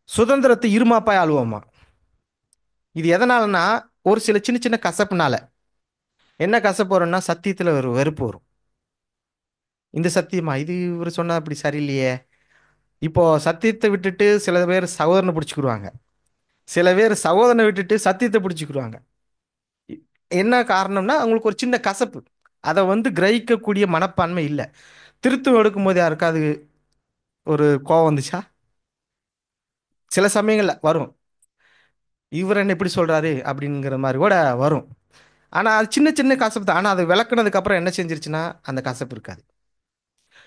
சுதந்திரத்தை இருமாப்பாய் ஆளுவோமா. இது எதனாலனா ஒரு சில சின்ன சின்ன கசப்புனால. என்ன கசப்பு வரும்னா, சத்தியத்தில் ஒரு வெறுப்பு வரும். இந்த சத்தியமா, இது இவர் சொன்னா அப்படி சரியில்லையே. இப்போ சத்தியத்தை விட்டுட்டு சில பேர் சகோதரனை பிடிச்சிக்கிடுவாங்க, சில பேர் சகோதரனை விட்டுட்டு சத்தியத்தை பிடிச்சிக்கிடுவாங்க. இ- என்ன காரணம்னா அவங்களுக்கு ஒரு சின்ன கசப்பு, அதை வந்து கிரகிக்கக்கூடிய மனப்பான்மை இல்லை. திருத்தம் எடுக்கும்போது யாருக்காவது ஒரு கோவம் வந்துச்சா? சில சமயங்கள்ல வரும், இவர் என்ன இப்படி சொல்றாரு அப்படிங்கிற மாதிரி கூட வரும். ஆனால் அது சின்ன சின்ன கசப்பு தான். ஆனால் அது விளக்குனதுக்கு அப்புறம் என்ன செஞ்சிருச்சுன்னா அந்த கசப்பு இருக்காது.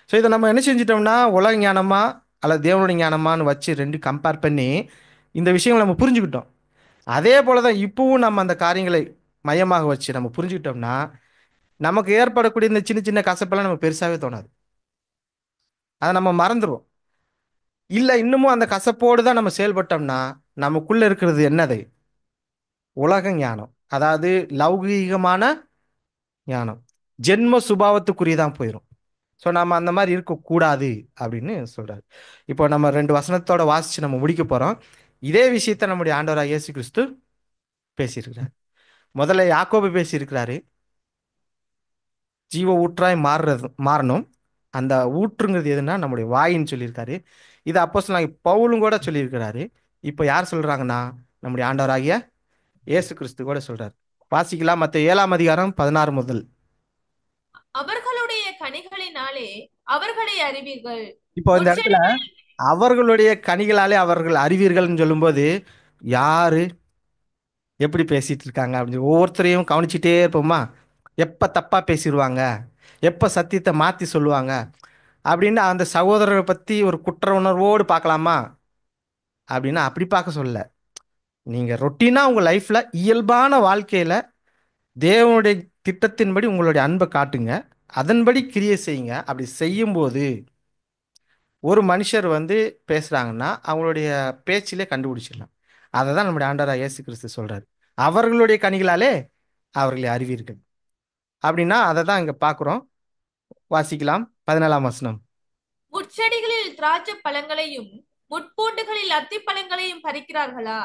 ஸோ இதை நம்ம என்ன செஞ்சிட்டோம்னா உலக ஞானமா அல்லது தேவனுடைய ஞானமான்னு வச்சு ரெண்டு கம்பேர் பண்ணி இந்த விஷயங்களை நம்ம புரிஞ்சுக்கிட்டோம். அதே போல தான் இப்பவும் நம்ம அந்த காரியங்களை மையமாக வச்சு நம்ம புரிஞ்சுக்கிட்டோம்னா நமக்கு ஏற்படக்கூடிய இந்த சின்ன சின்ன கசப்பெல்லாம் நம்ம பெருசாகவே தோணாது. அதை நம்ம மறந்துடுவோம். இல்லை இன்னமும் அந்த கசப்போடு தான் நம்ம செயல்பட்டோம்னா நமக்குள்ள இருக்கிறது என்னது? உலக ஞானம், அதாவது லௌகீகமான ஞானம், ஜென்ம சுபாவத்துக்குரியதான் போயிடும். ஸோ நம்ம அந்த மாதிரி இருக்கக்கூடாது அப்படின்னு சொல்றாரு. இப்போ நம்ம ரெண்டு வசனத்தோட வாசிச்சு நம்ம முடிக்க போறோம். இதே விஷயத்த நம்முடைய ஆண்டவராக இயேசு கிறிஸ்து பேசியிருக்கிறார். முதல்ல யாக்கோபு பேசியிருக்கிறாரு, ஜீவ ஊற்றாய் மாறணும். அந்த ஊற்றுங்கிறது எதுனா நம்முடைய வாயின்னு சொல்லியிருக்காரு. இது அப்போஸ்தலனாகிய பவுலும் கூட சொல்லியிருக்கிறாரு. இப்போ யார் சொல்றாங்கன்னா நம்முடைய ஆண்டவராகிய இயேசு கிறிஸ்து கூட சொல்றாரு. வாசிக்கலாம், மத்த 7ஆம் அதிகாரம் 16 முதல். அவர்களுடைய கனிகளினாலே அவர்களை அறிவீர்கள். இப்போ இந்த இடத்துல முட்செடிகள் அவர்களுடைய கனிகளாலே அவர்கள் அறிவீர்கள்னு சொல்லும்போது யாரு எப்படி பேசிட்டு இருக்காங்க அப்படின்னு சொல்லி ஒவ்வொருத்தரையும் கவனிச்சுட்டே இருப்போமா. எப்போ தப்பா பேசிடுவாங்க, எப்போ சத்தியத்தை மாற்றி சொல்லுவாங்க அப்படின்னு அந்த சகோதரரை பற்றி ஒரு குற்ற உணர்வோடு பார்க்கலாமா அப்படின்னா அப்படி பார்க்க சொல்ல. நீங்கள் ரொட்டீனாக உங்கள் லைஃப்பில் இயல்பான வாழ்க்கையில் தேவனுடைய திட்டத்தின்படி உங்களுடைய அன்பை காட்டுங்க, அதன்படி கிரியை செய்யுங்க. அப்படி செய்யும்போது ஒரு மனுஷர் வந்து பேசுகிறாங்கன்னா அவங்களுடைய பேச்சிலே கண்டுபிடிச்சிடலாம். அதை தான் நம்முடைய ஆண்டவராக இயேசு கிறிஸ்து சொல்கிறார், அவர்களுடைய கனிகளாலே அவர்களை அறிவீர்கள் அப்படின்னா அதை தான் இங்கே பார்க்குறோம். வாசிக்கலாம் 17ஆம் வசனம். முட்செடிகளில் திராட்சை பழங்களையும் முட்பூண்டுகளில் அத்தி பழங்களையும் பறிக்கிறார்களா?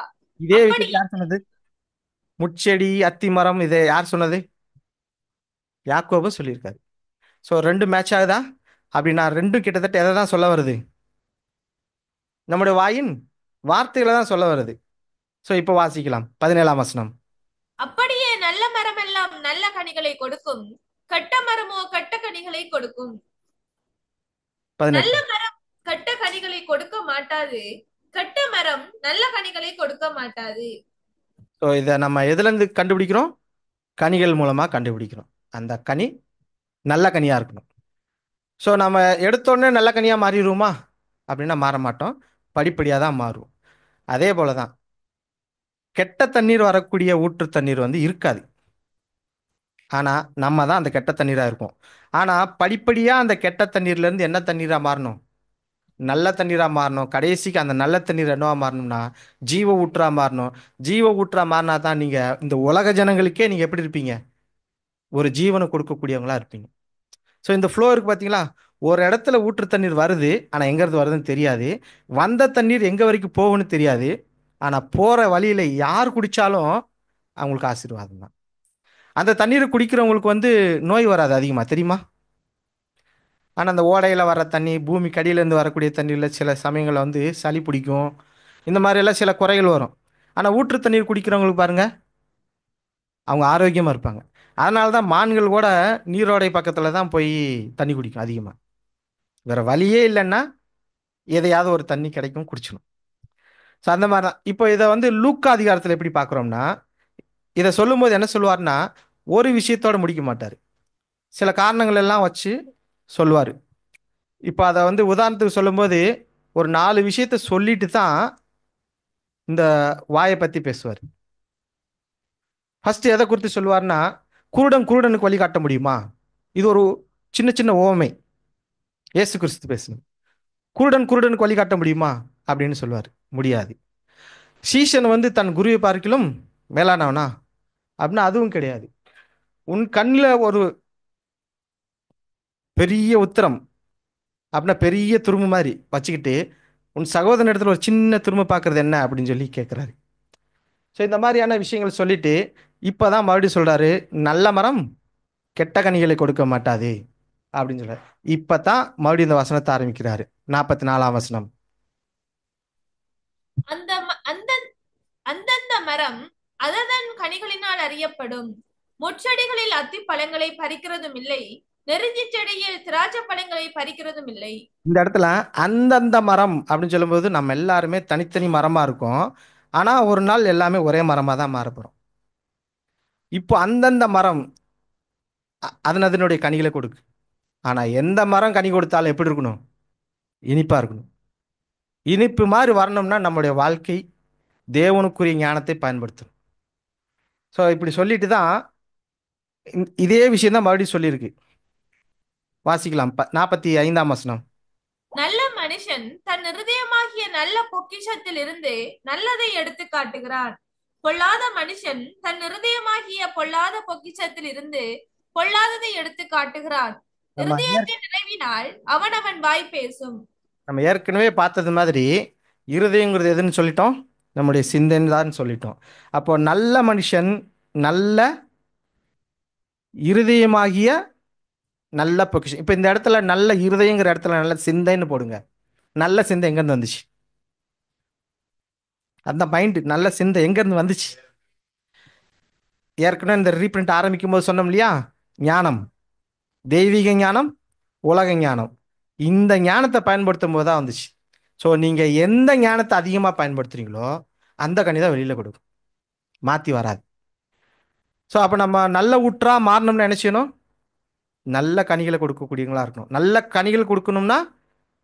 இதே அப்படி விஷயத்தை யார் சொன்னது? முட்செடி அத்தி மரம், இதை யார் சொன்னது? யாக்கோபு சொல்லியிருக்காரு. ஸோ ரெண்டு மேட்ச் ஆகுதா அப்படின்னா ரெண்டும் கிட்டத்தட்ட எதை தான் சொல்ல வருது? நம்முடைய வாயின் வார்த்தைகளை தான் சொல்ல வருது. ஸோ இப்போ வாசிக்கலாம் 17ஆம் வசனம். அப்படியே நல்ல மரம் எல்லாம் நல்ல கனிகளை கொடுக்கும், கெட்ட மரமோ கெட்ட கனிகளை கொடுக்கும். 18. நல்ல மரம் கெட்ட கனிகளை கொடுக்க மாட்டாது, கெட்ட மரம் நல்ல கனிகளை கொடுக்க மாட்டாது. ஸோ இதை நம்ம எதுலேருந்து கண்டுபிடிக்கிறோம்? கனிகள் மூலமாக கண்டுபிடிக்கிறோம். அந்த கனி நல்ல கனியாக இருக்கணும். ஸோ நம்ம எடுத்தோடனே நல்ல கனியாக மாறிடுவோமா அப்படின்னா மாற மாட்டோம், படிப்படியாக தான் மாறும். அதே போல தான் கெட்ட தண்ணீர் வரக்கூடிய ஊற்று தண்ணீர் வந்து இருக்காது, ஆனால் நம்ம தான் அந்த கெட்ட தண்ணீராக இருப்போம். ஆனால் படிப்படியாக அந்த கெட்ட தண்ணீர்லேருந்து என்ன தண்ணீராக மாறணும்? நல்ல தண்ணீராக மாறணும். கடைசிக்கு அந்த நல்ல தண்ணீர் என்னவா மாறணும்னா ஜீவ ஊற்றா மாறணும். ஜீவ ஊற்றா மாறினா தான் நீங்கள் இந்த உலக ஜனங்களுக்கே நீங்கள் எப்படி இருப்பீங்க? ஒரு ஜீவனை கொடுக்கக்கூடியவங்களா இருப்பீங்க. ஸோ இந்த ஃப்ளோ இருக்குது பார்த்தீங்களா, ஒரு இடத்துல ஊற்று தண்ணீர் வருது, ஆனால் எங்கேருந்து வருதுன்னு தெரியாது. வந்த தண்ணீர் எங்கே வரைக்கும் போகும்னு தெரியாது. ஆனால் போகிற வழியில் யார் குடித்தாலும் அவங்களுக்கு ஆசீர்வாதம் தான். அந்த தண்ணீரை குடிக்கிறவங்களுக்கு வந்து நோய் வராது அதிகமாக, தெரியுமா? ஆனால் அந்த ஓடையில் வர தண்ணி, பூமி கடியிலேருந்து வரக்கூடிய தண்ணியில் சில சமயங்களில் வந்து சளி பிடிக்கும், இந்த மாதிரியெல்லாம் சில குறைகள் வரும். ஆனால் ஊற்று தண்ணீர் குடிக்கிறவங்களுக்கு பாருங்கள், அவங்க ஆரோக்கியமாக இருப்பாங்க. அதனால தான் மான்கள் கூட நீரோடை பக்கத்தில் தான் போய் தண்ணி குடிக்கும் அதிகமாக. வேறு வழியே இல்லைன்னா எதையாவது ஒரு தண்ணி கிடைக்கும், குடிச்சணும். ஸோ அந்த மாதிரி தான். இப்போ இதை வந்து லூக்கா அதிகாரத்தில் எப்படி பார்க்குறோம்னா, இதை சொல்லும்போது என்ன சொல்லுவார்னா ஒரு விஷயத்தோடு முடிக்க மாட்டார், சில காரணங்கள் எல்லாம் வச்சு சொல்லுவார். இப்போ அதை வந்து உதாரணத்துக்கு சொல்லும்போது ஒரு 4 விஷயத்த சொல்லிட்டு தான் இந்த வாயை பற்றி பேசுவார். ஃபர்ஸ்ட் எதை குறித்து சொல்லுவார்னா, குருடனுக்கு வழி காட்ட முடியுமா? இது ஒரு சின்ன சின்ன ஓமை, இயேசு கிறிஸ்து பேசணும். குருடனுக்கு வழி காட்ட முடியுமா அப்படின்னு சொல்லுவார், முடியாது. சீஷன் வந்து தன் குருவை பார்க்கிலும் மேலானவனா அப்படின்னா அதுவும் கிடையாது. உன் கண்ணில் ஒரு பெரிய உத்திரம் அப்படின்னா பெரிய துரும்பு மாதிரி வச்சுக்கிட்டு உன் சகோதரன் இடத்துல ஒரு சின்ன துரும்பு பார்க்கறது என்ன அப்படின்னு சொல்லி கேட்குறாரு. ஸோ இந்த மாதிரியான விஷயங்கள் சொல்லிட்டு இப்போ தான் மறுபடியும் சொல்கிறாரு, நல்ல மரம் கெட்ட கனிகளை கொடுக்க மாட்டாது அப்படின்னு சொல்கிறார். இப்போ தான் மறுபடியும் இந்த வசனத்தை ஆரம்பிக்கிறாரு. 44ஆம் வசனம். அந்த அந்தந்த மரம் அதன் கனிகளினால் அறியப்படும். முட்செடிகளில் அத்தி பழங்களை பறிக்கிறதும் இல்லை, நெருஞ்சி செடியில் திராட்சை பழங்களை பறிக்கிறதும் இல்லை. இந்த இடத்துல அந்தந்த மரம் அப்படின்னு சொல்லும்போது நம்ம எல்லாருமே தனித்தனி மரமாக இருக்கும், ஆனால் ஒரு நாள் எல்லாமே ஒரே மரமாக தான் மாறப்போகிறோம். இப்போ அந்தந்த மரம் அதனுடைய கனிகளை கொடுக்கு. ஆனா எந்த மரம் கனி கொடுத்தாலும் எப்படி இருக்கணும்? இனிப்பா இருக்கணும். இனிப்பு மாதிரி வரணும்னா நம்முடைய வாழ்க்கை தேவனுக்குரிய ஞானத்தை பயன்படுத்தணும். ஸோ இப்படி சொல்லிட்டு தான் இதே விஷயம் தான் மறுபடியும் சொல்லியிருக்கு. வாசிக்கலாம். 45ஆம் வசனம். நல்ல மனுஷன் தன் இருதயமாகிய நல்ல பொக்கிஷத்தில் இருந்து நல்லதை எடுத்து காட்டுகிறான். பொல்லாத மனுஷன் தன் இருதயமாகிய பொல்லாத பொக்கிஷத்தில் இருந்து பொல்லாததை எடுத்து காட்டுகிறான். நம்ம இருதயத்தின் நிறைவினால் அவனவன் வாய் பேசும். நம்ம ஏற்கனவே பார்த்தது மாதிரி இருதயங்கிறது எதுன்னு சொல்லிட்டோம்? நம்முடைய சிந்தனை தான் சொல்லிட்டோம். அப்போ நல்ல மனுஷன் நல்ல இருதயமாகிய நல்ல பொக்கிஷம். இப்போ இந்த இடத்துல நல்ல இருதயங்கிற இடத்துல நல்ல சிந்தைன்னு போடுங்க. நல்ல சிந்தை எங்கேருந்து வந்துச்சு? அந்த மைண்டு நல்ல சிந்தை எங்கேருந்து வந்துச்சு? ஏற்கனவே இந்த ரீப்ரிண்ட் ஆரம்பிக்கும் போது சொன்னோம் இல்லையா? ஞானம், தெய்வீக ஞானம், உலக ஞானம். இந்த ஞானத்தை பயன்படுத்தும் போது தான் வந்துச்சு. ஸோ நீங்கள் எந்த ஞானத்தை அதிகமாக பயன்படுத்துறீங்களோ அந்த கனி தான் வெளியில் கொடுக்கும், மாற்றி வராது. ஸோ அப்போ நம்ம நல்ல ஊற்றா மாறணும்னு நினைச்சணும், நல்ல கனிகளை கொடுக்கக்கூடியவங்களா இருக்கணும். நல்ல கனிகள் கொடுக்கணும்னா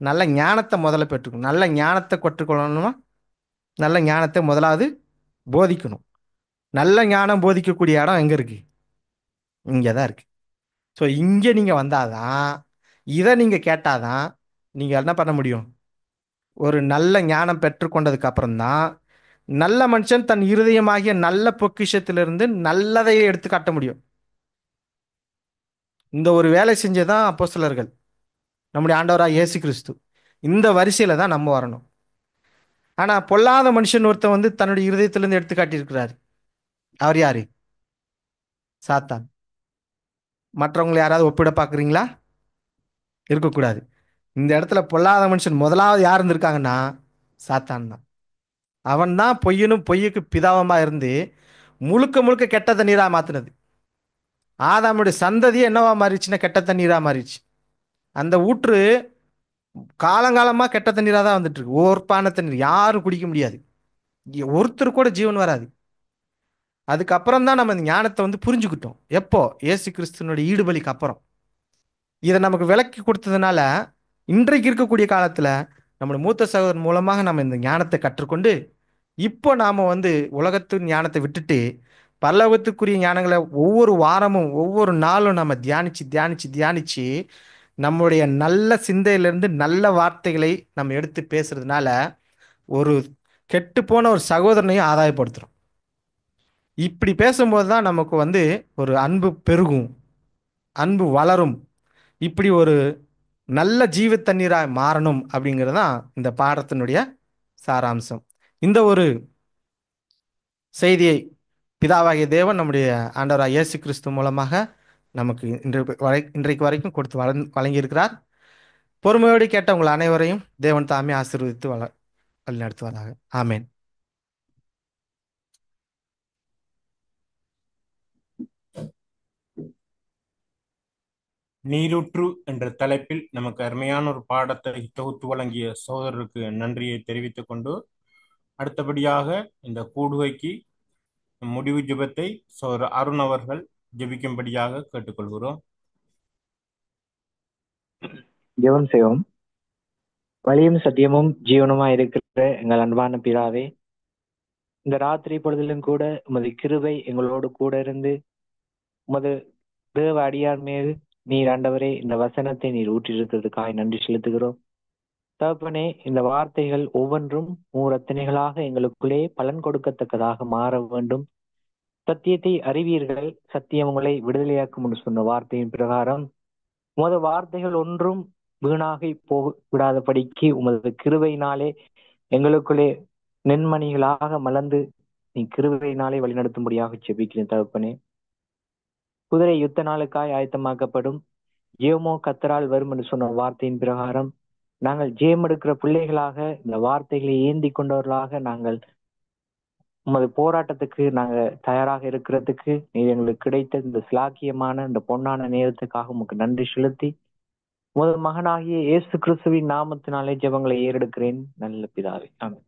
நல்ல ஞானத்தை முதல்ல பெற்றுக்கணும். நல்ல ஞானத்தை கற்றுக்கொள்ளணும்னா நல்ல ஞானத்தை முதலாவது போதிக்கணும். நல்ல ஞானம் போதிக்கக்கூடிய இடம் எங்கே இருக்கு? இங்கே தான் இருக்கு. ஸோ இங்கே நீங்கள் வந்தாதான், இதை நீங்கள் கேட்டாதான் நீங்கள் என்ன பண்ண முடியும்? ஒரு நல்ல ஞானம் பெற்றுக்கொண்டதுக்கு அப்புறம்தான் நல்ல மனுஷன் தன் இருதயமாகிய நல்ல பொக்கிஷத்திலிருந்து நல்லதை எடுத்து காட்ட முடியும். இந்த ஒரு வேலை செஞ்சதான் அப்போஸ்தலர்கள், நம்முடைய ஆண்டவராக இயேசு கிறிஸ்து. இந்த வரிசையில தான் நம்ம வரணும். ஆனா பொல்லாத மனுஷன் ஒருத்தன் வந்து தன்னுடைய இருதயத்திலிருந்து எடுத்து காட்டியிருக்கிறார். அவர் யாரு? சாத்தான். மற்றவங்களை யாராவது ஒப்பிட பார்க்குறீங்களா? இருக்கக்கூடாது. இந்த இடத்துல பொல்லாத மனுஷன் முதலாவது யார் இருந்திருக்காங்கன்னா சாத்தான் தான். அவன் தான் பொய்யனும் பொய்யுக்கு பிதாவமா இருந்து முழுக்க முழுக்க கெட்ட தண்ணீரா மாத்தினது. ஆதாமுடைய சந்ததியே என்னவா மாறிடுச்சுன்னா கெட்ட தண்ணீரா மாறிடுச்சு. அந்த ஊற்று காலங்காலமா கெட்ட தண்ணீரா தான் வந்துட்டு இருக்கு. ஓர்ப்பான தண்ணீர், யாரும் குடிக்க முடியாது, ஒருத்தர் கூட ஜீவன் வராது. அதுக்கப்புறம் தான் நம்ம இந்த ஞானத்தை வந்து புரிஞ்சுக்கிட்டோம். எப்போ? இயேசு கிறிஸ்துவனுடைய ஈடுபலிக்கு அப்புறம். இதை நமக்கு விளக்கி கொடுத்ததுனால இன்றைக்கு இருக்கக்கூடிய காலத்துல நம்முடைய மூத்த சகோதரன் மூலமாக நம்ம இந்த ஞானத்தை கற்றுக்கொண்டு இப்போ நாம வந்து உலகத்தின் ஞானத்தை விட்டுட்டு பரலோகத்துக்குரிய ஞானங்களை ஒவ்வொரு வாரமும் ஒவ்வொரு நாளும் நம்ம தியானிச்சு தியானிச்சு தியானிச்சு நம்முடைய நல்ல சிந்தையிலிருந்து நல்ல வார்த்தைகளை நம்ம எடுத்து பேசுறதுனால ஒரு கெட்டு போன ஒரு சகோதரனையும் ஆதாயப்படுத்துறோம். இப்படி பேசும்போது தான் நமக்கு வந்து ஒரு அன்பு பெருகும், அன்பு வளரும். இப்படி ஒரு நல்ல ஜீவ தண்ணீராய் மாறணும் அப்படிங்கிறது தான் இந்த பாடத்தினுடைய சாராம்சம். இந்த ஒரு செய்தியை பிதாவாகிய தேவன் நம்முடைய ஆண்டவராக இயேசு கிறிஸ்து மூலமாக நமக்கு இன்றைக்கு வரைக்கும் கொடுத்து வழங்கியிருக்கிறார். பொறுமையோடு கேட்ட உங்கள் அனைவரையும் தேவன் தாமே ஆசீர்வதித்து வழிநடத்துவாராக. ஆமேன். நீரூற்று என்ற தலைப்பில் நமக்கு அருமையான ஒரு பாடத்தை தொகுத்து வழங்கிய சகோதரருக்கு நன்றியை தெரிவித்துக் கொண்டு, அடுத்தபடியாக இந்த கூடுகைக்கு முடிவு ஜெபத்தை சகோதரர் அருண் அவர்கள் ஜெபிக்கும்படியாக கேட்டுக்கொள்கிறோம். ஜெபம் செய்வோம். வழியும் சத்தியமும் ஜீவனுமாய் இருக்கிற எங்கள் அன்பான பிதாவே, இந்த ராத்திரி பொழுதிலும் கூட உமது கிருபை எங்களோடு கூட இருந்து உமது தேவ அடியார் மீது நீர் ஆண்டவரே இந்த வசனத்தை நீர் ஊற்றிருக்கிறதுக்காக நன்றி செலுத்துகிறோம். தகப்பனே, இந்த வார்த்தைகள் ஒவ்வொன்றும் ரத்தினைகளாக எங்களுக்குள்ளே பலன் கொடுக்கத்தக்கதாக மாற வேண்டும். சத்தியத்தை அறிவீர்கள், சத்தியம் உங்களை விடுதலையாக்கும் என்று சொன்ன வார்த்தையின் பிரகாரம் உமது வார்த்தைகள் ஒன்றும் வீணாகி போக விடாதபடிக்கு உமது கிருபையினாலே எங்களுக்குள்ளே நெண்மணிகளாக மலர்ந்து நீ கிருபையினாலே வழிநடத்தும்படியாக செபிக்கிறேன். தகப்பனே, குதிரை யுத்த நாளுக்காய் ஆயத்தமாக்கப்படும், ஜெயமோ கத்தரால் வரும் என்று சொன்ன வார்த்தையின் பிரகாரம் நாங்கள் ஜெயம் எடுக்கிற பிள்ளைகளாக இந்த வார்த்தைகளை ஏந்தி கொண்டவர்களாக நாங்கள் உமது போராட்டத்துக்கு நாங்கள் தயாராக இருக்கிறதுக்கு நீர் எங்களுக்கு கிடைத்த இந்த சிலாக்கியமான இந்த பொன்னான நேரத்துக்காக உமக்கு நன்றி செலுத்தி உமது மகனாகிய இயேசு கிறிஸ்துவின் நாமத்தினாலே ஜெபங்களை ஏறெடுக்கிறேன் நல்ல பிதாவே. ஆமென்.